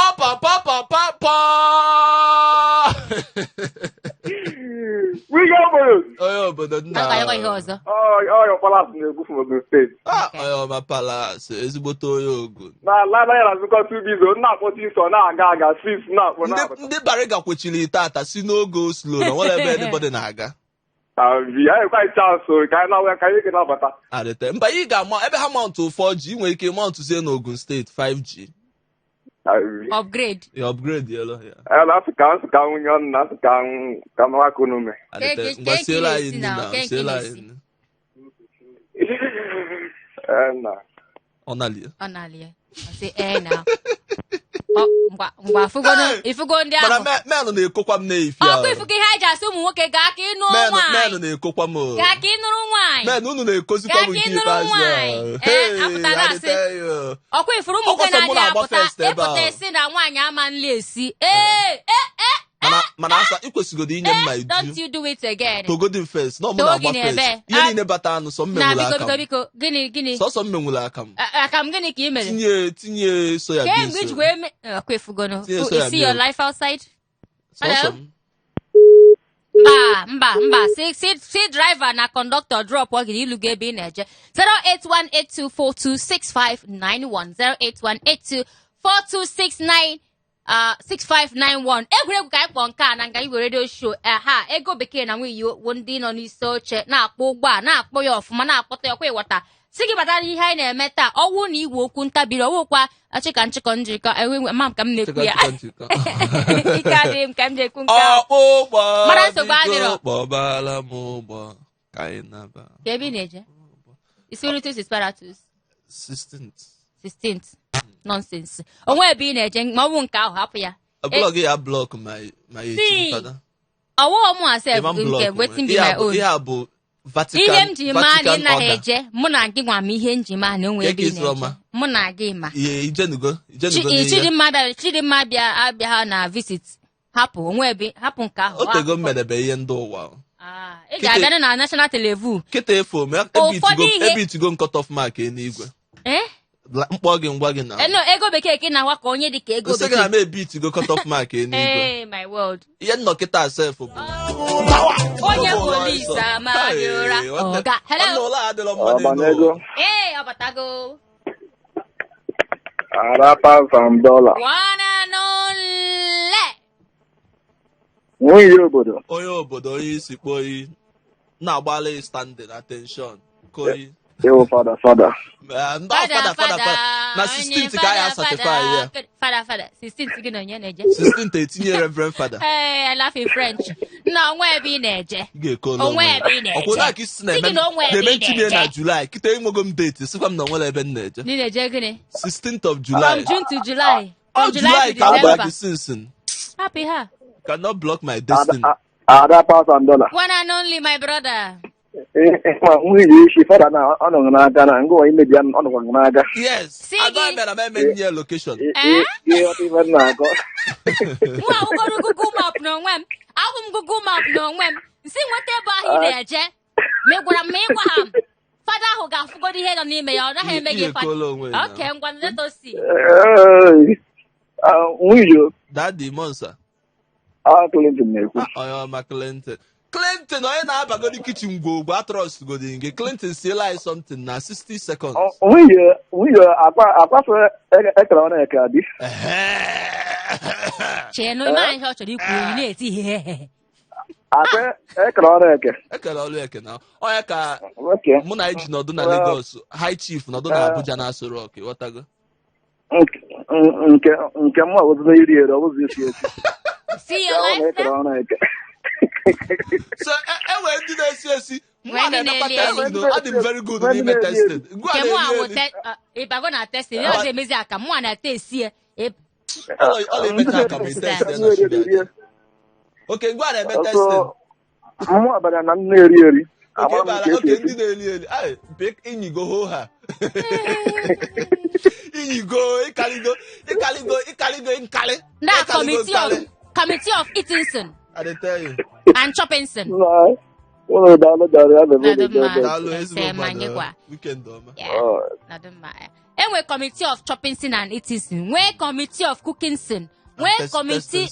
Wiga obodo. Onye obodo nna. Agakwa ihe ọzọ. Ọyọ Palas na-ebufu Ogun steeti. Onye ọma Palas, ezigbote onye Ogun. Na ala ya na-azụkọ tubizo, na-akpọta iso na-aga 6 na-akpọ na-akpọta. Ndị Bariga kwechiri tata si n'oge slow na nwere ebe anybody na-aga. Anyị ekwe chansị ka anyị na-awa ka anyị ga-abata. Adịte mba ị ga-ama ebe ha mountụ 4G nwere ike mountụzie n'Ogun steeti 5G. Upgrade. Ya upgrade yelo ya. Na-asị ka nwunye ọnụ na-asị ka nwaka unu mee. Adịte ngwa siela anyị nri na siela anyị nri. Ọ nalie. Say na. Ngwa ifugo ndị ahụ. Mana menụ na-ekokwa m n'efi ahụ. Ọkụ ifugo ihe eji asị ụmụ nwoke gaa ka ị nụrụ nwaanyị. Menụ na-ekokwa m. Gaa ka ị nụrụ nwaanyị. Menụ unu na-ekozikwa m nke ikpeazụ. Apụtara asị. Ọkụ ifuru ụmụ nwoke na-adị apụta esi na nwaanyị ama nli esi. Mana asa ikwesịgodo inye mma idu. Don't you do it again. Togodin first. No, mụ na-agba first. Ihe niile bata anụ sọ mmenwula aka m. Biko, gịnị? Sọsọ mmenwula aka m. Aka m gịnị ka ị mere? Tinye soya beans. Kemgbe iji wee akwa efugono. You see your life outside? Sọsọ m. Mba. See driver na conductor drop ọ gị ilu ga-ebe ị na-eje. 08182426591 08182426591 egwuregwu ka anyị kpọọ nke a na nga igwe radio show ego bekee na nwiyi wo ndị nọ n'isi oche na-akpọ ụgbọ a na-akpọ ya ọfụma na-akpọta ya kwa ịghọta si gị batara ihe anyị na-eme taa ọwụ na igwe okwu ntabiri ọwụkwa achịka nchịkọ njikọ ma m ka m na-ekwu ya ike adịghị m ka m na-ekwu nke ahụ mara nsogbu adịrọ kpọbala m ụgbọ ka anyị naba ka ebe ị na-eje Spiritus Disparatus 16th nonsense onwe ebe ị na-eje ma ọ bụ nke ahụ hapụ ya blog ya blog ma echi fada ọwụghọ mụ asef nke wetin be my own ihe bụ Vatican ihe m ji maa na ị naghị eje mụ na gị nwa m ihe m ji maa na onwe ebe ị na-eje mụ na gị ma Chidimma abịa ha na visit hapụ onwe ebe hapụ nke ahụ otego mmedebe ihe ndị ụwa ị ga-abịa na national televu kịta efu ebitigo nkọt of mark n'igwe mkpọ gị ngwa gị na ego bekee ka ị na-ahwa ka onye dị ka ego bekee na m ebitigo cut off mark n'igwe my world ihe nnọkịta asef bụ onye polisi amaghị ụra ọga hello ọbatago $1,000 onye obodo onye isi kpoyi na-agbalị standing attention koyi fada na 16th ka ya certify ya fada 16th gị na onye na-eje 16th etinye reverend fada I laugh in French na onwe ebe ị na-eje onwe ebe ị na-eje ọkwụna ka isi na-eme ntinye na July kịta enwego m date sikwa m na onwere ebe m na-eje ị na-eje gịnị 16th of July from June to July from July ka agba gị sinsin happy her cannot block my destiny $1,000 one and only my brother nwunye isi fada na ọ nọ n'aka na ngwa imebi ọ nọkwa n'aka yes aga bịara m eme nye location nwa ụgọrụ Google map n'onwe m ahụ m Google map n'onwe m nsi nweta ebe ahụ ị na-eje ma ị gwara m ma ịgwa ha fada ahụ ga-afụgodo ihe nọ n'ime ya ọ naghị eme gị fada oke ngwa letosi nwunye Daddy Monsa Clinton na-ekwu onye ọma Clinton onye na-abagodi kichin gwogwo atrọst godi nke Clinton siela anyị something na 60 seconds nwunye akwafe ekere ọnụ eke adị chee na ime ihe ọ chọrọ ikwu oyi na-eti ihe akwa ekere ọnụ eke ekele ọrụ eke na onye ka mụ na iji nọdụ na Lagos High Chief nọdụ na Abuja na Asoro Rock ghọtago nke mụ awụzụ na iri eri ọbụzụ isi esi see your life so enwere ndị na-esi esi mwa na-emekwa testing adị m very good n'ime testing ịbago na testing ya ọzọ emezi aka mụ na testi ọ na-emecha aka m test ya na shuga oke ngwa na-eme testing mụ abara na m na-eri oke ndị na-eri inyigo ho ha inyigo ịkaligo nkali Committee of Eatingson I did tell you and Choppingson enwe committee of Choppingson and Eatingson nwee committee of Cookingson nwee committee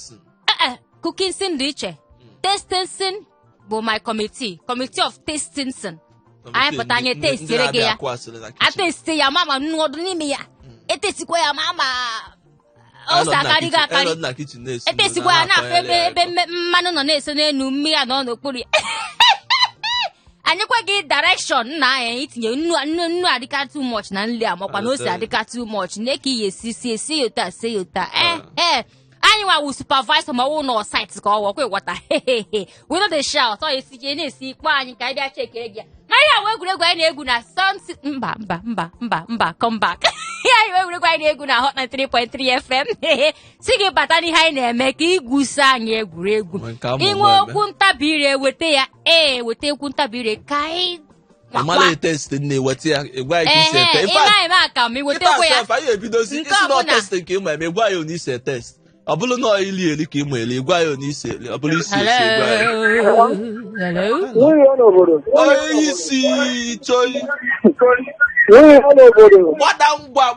Cookingson dị iche Testingson bụ my committee of tasting. Anyị pụta anyị testire gị ya. Atesti ya mama nnọdụ n'ime ya. Etesikwa ya mama. Ose akarịghị akarị. Etesikwa ya na-afọ ebe mmanụ nọ na-eso n'elu mmiri ya nọ n'okpuru ya. Anyị kwa gị direction na anyị itinye nnu adịka too much na nri amakwa na ose adịka too much na-eke ihe esi yota se yota. Anyị wa supervisor ma wụ nọ site ka ọ wọkwa ịghọta. We know the shout. Ọ esi na-esi ikpe anyị ka anyị bịa chekere gị. Ma ya wee egwuregwu anyị na-egwu na mba come back. Ya wee egwuregwu anyị na-egwu na Hot 93.3 FM. Si gị bata n'ihe anyị na-eme ka igwusa anyị egwuregwu. Inwe okwu ntabire eweta ya. Weta okwu ntabire ka anyị Amala test nne weta ya egwa ya ise test. In fact, aka m weta okwu ya. Anyị ebidozi isi no test nke ịma eme egwa ya oni ise test. Ọ bụrụ na ili eli ka ịma eli egwa ya oni ise eli. Ọ bụrụ isi egwa ya. Hello. Isi choi. Hello.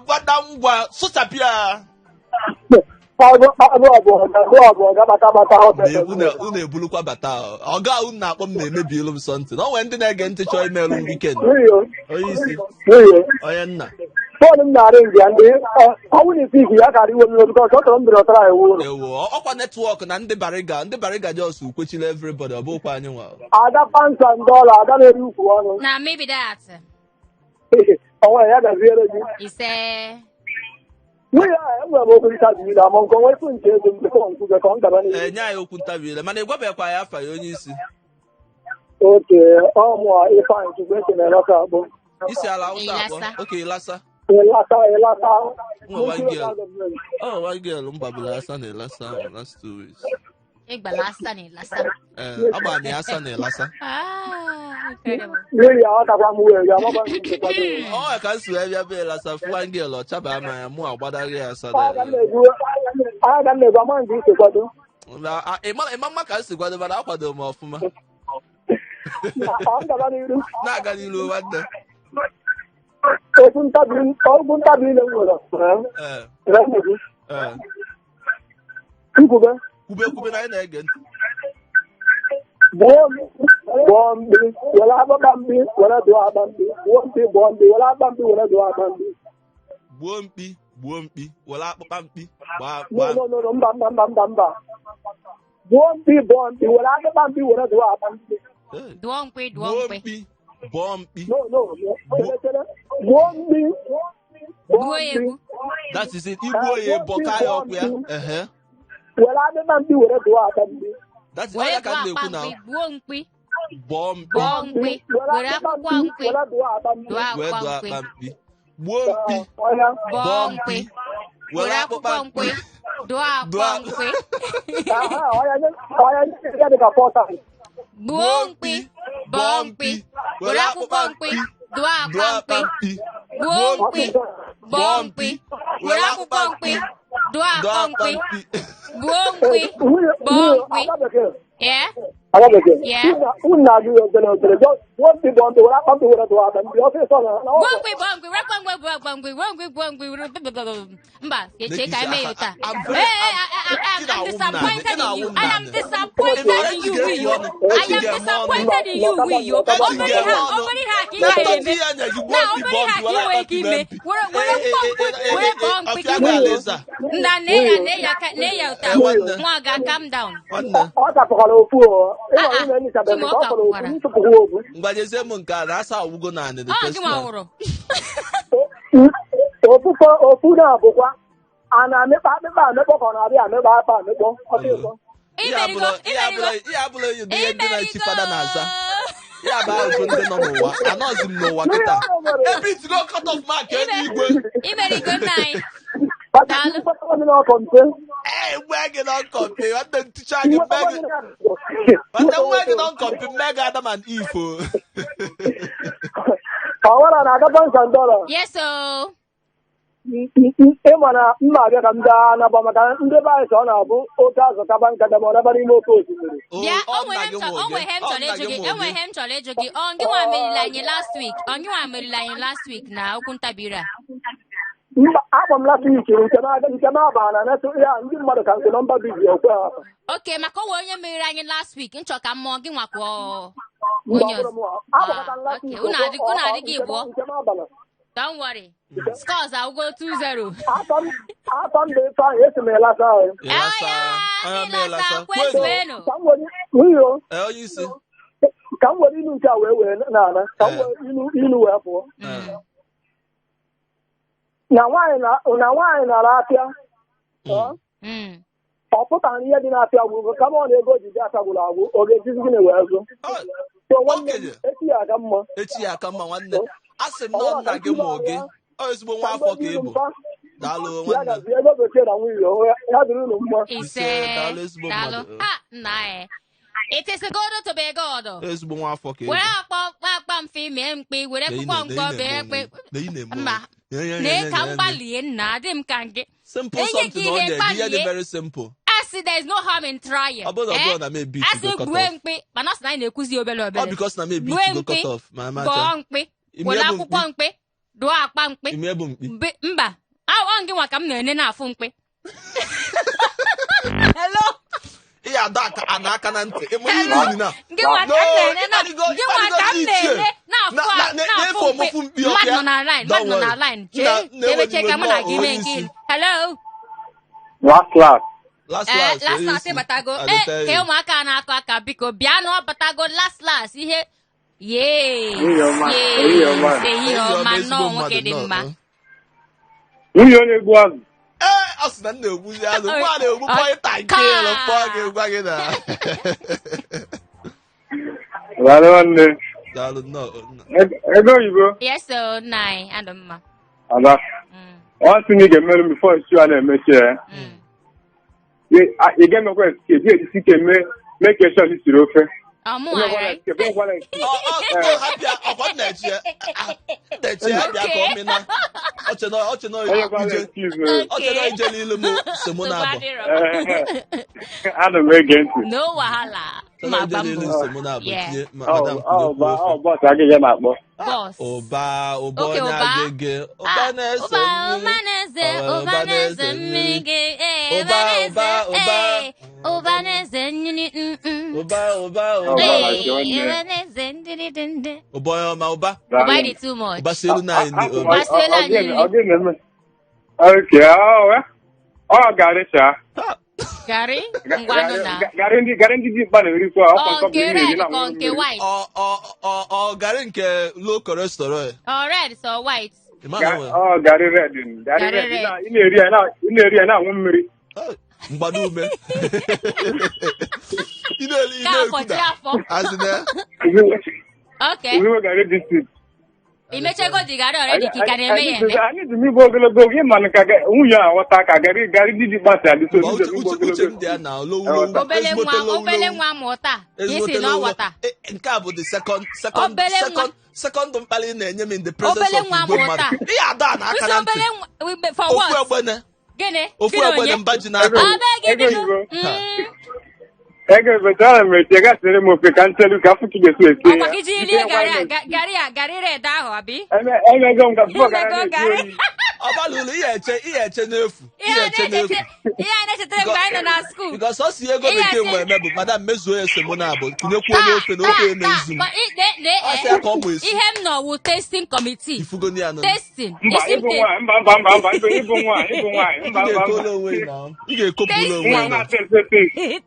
Gbada ngwa sụchapịa. Unu ebulukwa bata ọga unu na-akpọ m na-emebi ilu m sọntị na onwe ndị na-ege ntị chọọ imelụ m wikend onye isi onye nna ewo ọkwa netwọk na ndị bariga jos ukwechila everybody ọ bụkwa anyị nwa Ada pansa $1 ada na-eri ukwu ọnụ. Na maybe that. Onwe ya gaziere gị. Ise. Enwere m okwu ntabi na amọ nke onwe tụ nke ego nke nke ka ọ gaba n'ihu. nye anyị okwu ntabi mana ịgwabekwa ya afa ya onye isi Oke, ọ mụọ ife anyị chukwu esi na elasa akpọ. isi ala ụta akpọ oke ịlasa Elasa. one girl mbabula asa na ịlasa last 2 weeks Ịgbala asa na ịlasa. agba m ya asa na ịlasa Incredible. N'ihi aghọtakwa m wee ya maba nke kwado. ọ ka nsi wee bịa be ịlasa fụ one girl ọ chaba ama ya mụ agbadaghị ya asa Aga m na-egwu ama nke isi kwado. ịma mma ka nsi kwado mana akwado m ọfụma Ọ gaba n'iru. na-aga n'ilu nwanne Okwu ntabi ile m nwere. Nkwube. na anyị na-ege ntị Gbuo mkpi, were akpụkpa mkpi, were dụọ akpa mkpi. Gbuo mkpi, were akpa mkpi, were dụọ akpa mkpi. gbuo mkpi were akpụkpa mkpi No, mba. Gbuo mkpi, were akpụkpa mkpi, were dụọ akpa mkpi. Dụọ mkpi. bọọ mkpi No. Gbuo mkpi. Gbuo egwu. that is it igbuo ya bọka ya ọkụ ya Were akpụkpa mkpi, were dụọ akpa mkpi. that is Were ya ka m dụọ na-ekwu akpa na mkpi. Gbuo mkpi. bọọ mkpi Bọọ mkpi. Were akwụkwọ mkpi. Were dụọ akpa mkpi. wee dụọ Dụọ akpa akpa mkpi. mkpi gbuo mkpi Bọọ mkpi. Were akwụkwọ mkpi. Dụọ akwa mkpi. Gbuo mkpi. Bọọ mkpi. Were akwụkwọ mkpi. Dụọ akwa mkpi. Gbuo mkpi. Bọọ mkpi. Were akwụkwọ mkpi. Dụọ akwa mkpi. Gbuo mkpi. Bọọ mkpi. Yeah? Yeah. Gbuo mkpi, were akpa mkpi, were dụọ akpa mkpi. Mba, check I may you ta. I'm disappointed in you. I am disappointed in you, Wiyo. I am disappointed in you, Wiyo. Omori ha ki ha eme. Na omori ha ki we ki me. Were bomb quick. Na ne ya ta. Nwa ga calm down. Ọ tapụkwara ofu o. Ịnọ ime nịcha bebe ka ọ fọrọ ofu ntụpụkwa ofu. mgbajezie m nke a na-asa awụgo naanị the Ọ first gị ma time. wụrụ. Ofu na-abụkwa a na-amịkpa akpịkpa amịkpọ ka ọ na-abịa amịkpa akpa amịkpọ ọsịsọ. ihe abụla ụdị ihe ndị na-echi fada na-aza ya bụ ahụhụ ndị nọ n'ụwa anọzi m n'ụwa kịta ebe itigo cut off mark eluigwe Imerigo nna anyị. egbe gị nọ nkọmpi nwanne nticha gị nwanne nwa gị nọ nkọmpi mmega Adam and Eve Ọwara na-agaba $100. Yes, so. Ịma na mma abịa ka m gaa naba maka ndị be anyị ka ọ na-abụ oke azụ kaba nkata ma ọ naba n'ime oke osimiri. Bịa, onwe hem chọrọ ịjụ gị. Ọ gị nwa meriri anyị last week. Ọ gị nwa meriri anyị last week na okwu ntabiri a. Mba, akpọ m last week nke na-aba na netụ ya ndị mmadụ ka nke nọmba bizi okwe ha Okay, maka o onye meriri anyị last week nchọ ka mmụọ gị nwakwa onye ọzọ. Okay, unu adịghị Igbo. Don't worry. Scores are go 2-0. Afọ m dị ife ahụ esi m elasa ahụ. Elasa kwezuenu. Ka m were iyo. Onye isi. Ka m were inu nke a wee na-ana. Ka m were inu wee pụọ. Na nwaanyị nara apịa. Ọ pụtara na ihe dị na-apịa gwụrụ kama ọ na-ego ojiji akagburu agwụ ọ ga-ejizi gịnị wee zụ. So nwanne m echi ya aka mma. Echi ya aka mma nwanne. Asị m na nna gị mụrụ gị. Ọ ezigbo nwa afọ ka ị bụ. Daalụ nwanne. Ego bekee na nwunye ya dịrị unu mma. Ise. Daalụ. Nna It is a good to be God. Ezigbo nwa afọ ka ị bụ. Were akpa mfe mee mkpi were akwụkwọ mkpọ bee ekpe. Mba. Nee ka mgbalie nna adị m ka nke. Simple something on there. Ihe dị very simple. There is no harm in trying. Ọbụna na maybe to go cut off. Mkpi, mana sị na anyị na-ekuzi obere obere. Ọ because na maybe to go cut off. Gụọ mkpi. Were akwụkwọ mkpi. Dụọ akpa mkpi. Ime bụ mkpi. Mba. Ọ gị nwa ka m na-ene na-afụ mkpi. Hello. Ihe ada aka na ntị. Eme ihe niile na. Gị nwa ka m na-ene na-afụ mkpi. Mmadụ nọ na line. Jee, emeche ka mụ na gị mee nke. Hello. Last last batago. Ke ụmụaka na-akọ aka biko bịa na ọ batago last ihe. Ehi ọma nọ nwoke dị mma. Nwunye onye egbu azụ. Ọ sị na m na-egbuzi azụ. Mgbe a na-egbukwa ịta nke kpọọ gị gwa gị na. Daalụ nwanne. Daalụ nnọọ. Ego oyibo. Yes, so nine adị mma. Ada. Ọ sị na ị ga-emerụ m before isi a na-emechi ya. Ị ga-emekwa esi ike mee ka eshọn siri ofe. ije n'ilu m semo na abụ. Ana m ege ntị. No wahala. Bọs agịga na-akpọ. Ụba onye agịga. Ụba na-eze mmiri. Ụba na-eze nyini. Ụba ọma ụba. Ụba dị too much. Ụba selu na anyị. Ụba selu anyị. Okay, ọ garịcha. Gari? Ngwanụ na. Gari ndị dị mkpa na-erikwa ọkwa nke white. Gari nke low cholesterol. Red so white. Gari red. Ị na-eri ya na-aṅụ mmiri. Mgbado ume. Ị na-ekuda. Okay. Gari dị imechego di gari already ka ị na-eme ya eme. Anyị dị n'igbo ogologo oge mana ka nwunye a ghọta ka gari dị gbasa dị so uche m dị ya na obele nwa mụta isi na ọwata. Nke a bụ the second mkpali na-enye m in the presence of Igbo mmadụ. Ihe ada na aka na ntị. Ofu egbene. Gịnị? Ofu egbene mba ji n'aka. Ego betara m eche gasịrị m ofe ka ntelu ka afọ ka ga-esi esi ya. Ọkwa gị ji rie gari red ahụ abi? Emego m ka bụfọ gara esi. Ọbalụlụ ihe eche n'efu. Ihe a na-echetara mgbe anyị nọ na skuul. Because ọ si ego bekee nwe eme bụ madam mezuo ya esemo na abụ tinyekwuo n'ofe na ofe na-ezu m. Ọ sị ya ka ọ bụ esi. Ihe m nọ wụ tasting committee. Ifugoni ya nọ. Tasting. Mba, ịbụ nwaanyị. Ị ga-ekopụla onwe ya.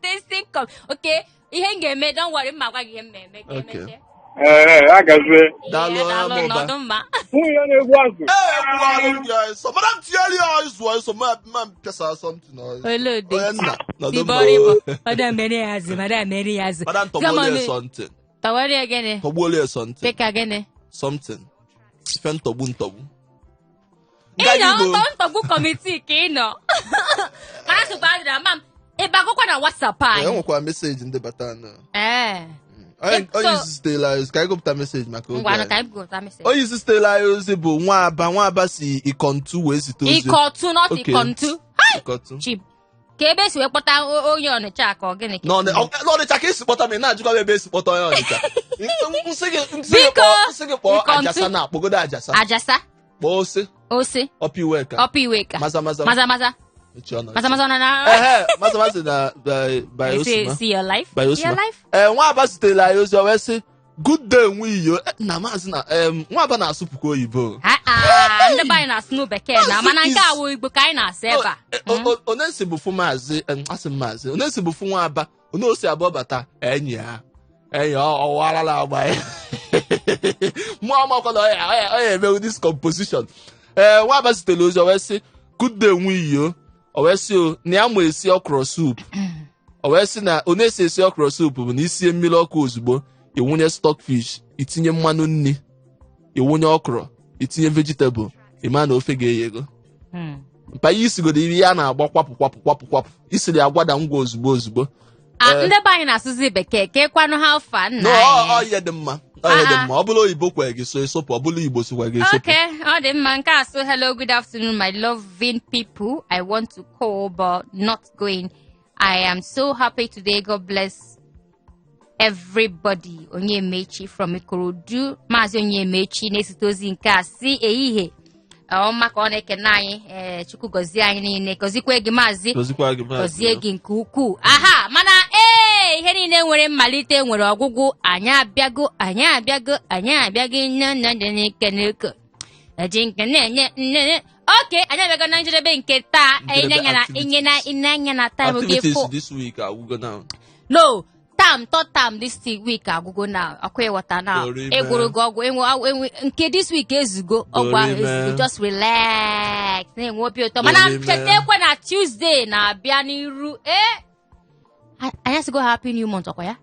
Tasting okay, ihe m ga-eme don't worry mma gwa gị ihe m na-eme ka emeche. Agazie. Daalụ n'ọdụ mma. Nwunye na-egbu azụ. Sọmara m tinyere ya ịzụ ọsọ ma pịasa something. Olode. Nọdụ mma. Madam Mary Yazu. Madam tọgbuola something. Tọgbuola gịnị? Tọgbuola something. Peka gịnị? Something. Ife ntọgbu. Ị nọ ntọgbu kọmitii ka ị nọ. Mara sụkwa adịrị ama m. Ị bagokwa na WhatsApp anyị. Enwekwa meseji ndị bata na. Onye isi Stella ka anyị gụpụta meseji maka oge. Ngwanụ ka anyị gụpụta meseji. Onye isi Stella ozi bụ Nwaba si Ikontu wee site ozi. Ikontu not Ikontu. Ikontu. Chip. Ka ebe esi wee kpọta onye Ọnịcha ka ọ gịnị ka. N'Ọnịcha ka esi kpọta m na-ajụkwa ebe esi kpọta onye Ọnịcha. Nsị gị kpọọ Ajasa na akpọgodo Ajasa. Ajasa. Kpọọ ose. ose Opi weka. opi weka Maza maza. maza maza na Maza maza na by Osima. see your life By your Osima. life Nwa aba sitere anyị ozi wee sị good day nwe iyo na maazị na nwa aba na-asụpụkwa oyibo. ndị be anyị na-asụ n'Bekee na mana nke awụ Igbo ka anyị na-asụ ebe a. Onesi bụ fụ maazị asị maazị onesi bụ fụ nwa aba onosi abụọ bata enyi ha enyi ọwarala agba ya mụọ ọmakwana ọ emewu this composition. Nwa aba sitere ozi wee sị good day nwe iyo o wee sị na ya ma esi okro soup o wee sị na onesi esi okro soup bụ na isie mmiri ọkụ ozugbo iwunye stockfish itinye mmanụ nri iwunye okro itinye vegetable ịma na ofe ga-eyego mpa ihe isigodo iri ya na-agba kwapụ isiri agwada ngwa ozugbo ndị be anyị na-asụzi Bekee ka ịkwanụ ha afa nna anyị ihe dị mma ọ bụla oyibo kwere gị so esopụ ọ bụla igbo sokwa gị esopụ. Okay, ọ dị mma nke a so hello good afternoon my loving people I want to call but not going. I am so happy today. God bless everybody. Onyemechi from Ikorodu. Maazị Onyemechi na-esite ozi nke a si ehihie maka ọ na-ekene anyị Chukwu gọzie anyị niile gọzikwa gị maazị gọzie gị nke ukwuu. Aha mana ihe niile nwere mmalite nwere ọgwụgwụ anyị abịago okay anyị abịago na njedebe nke taa anya na time oge fo this week agwụgo now. No third term this week agwụgo na akwa ịghọta na egwuru gị ọgwụ nke this week ezugo ọgwụ ahụ ezugo just relax na-enwe obi ụtọ mana chetakwa na Tuesday na-abịa n'iru anyị asịgo happy new month ọkwa ya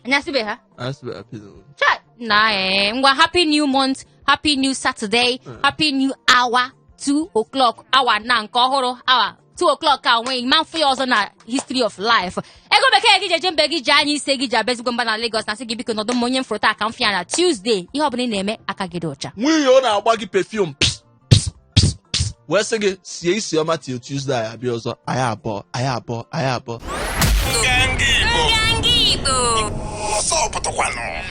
anyị asịbe ha na ngwa happy new month happy new Saturday happy new hour 2 o'clock hour na nke ọhụrụ hour 2 o'clock ka onwe ma mfu ya ọzọ na history of life ego Bekee gị jeje mbe gị ji anya ise gị ji abezigbo mba na Lagos na sị gị biko nọdụ m onye mfụrụ taa ka m fịa na Tuesday ihe ọbụla ị na-eme aka gị dị ọcha nwunye ọ na-agba gị perfume wee sị gị sie isi ọma till Tuesday anyị abịa ọzọ anyị abụọ Nganga Igbo. Ọsọ pụtakwanụ.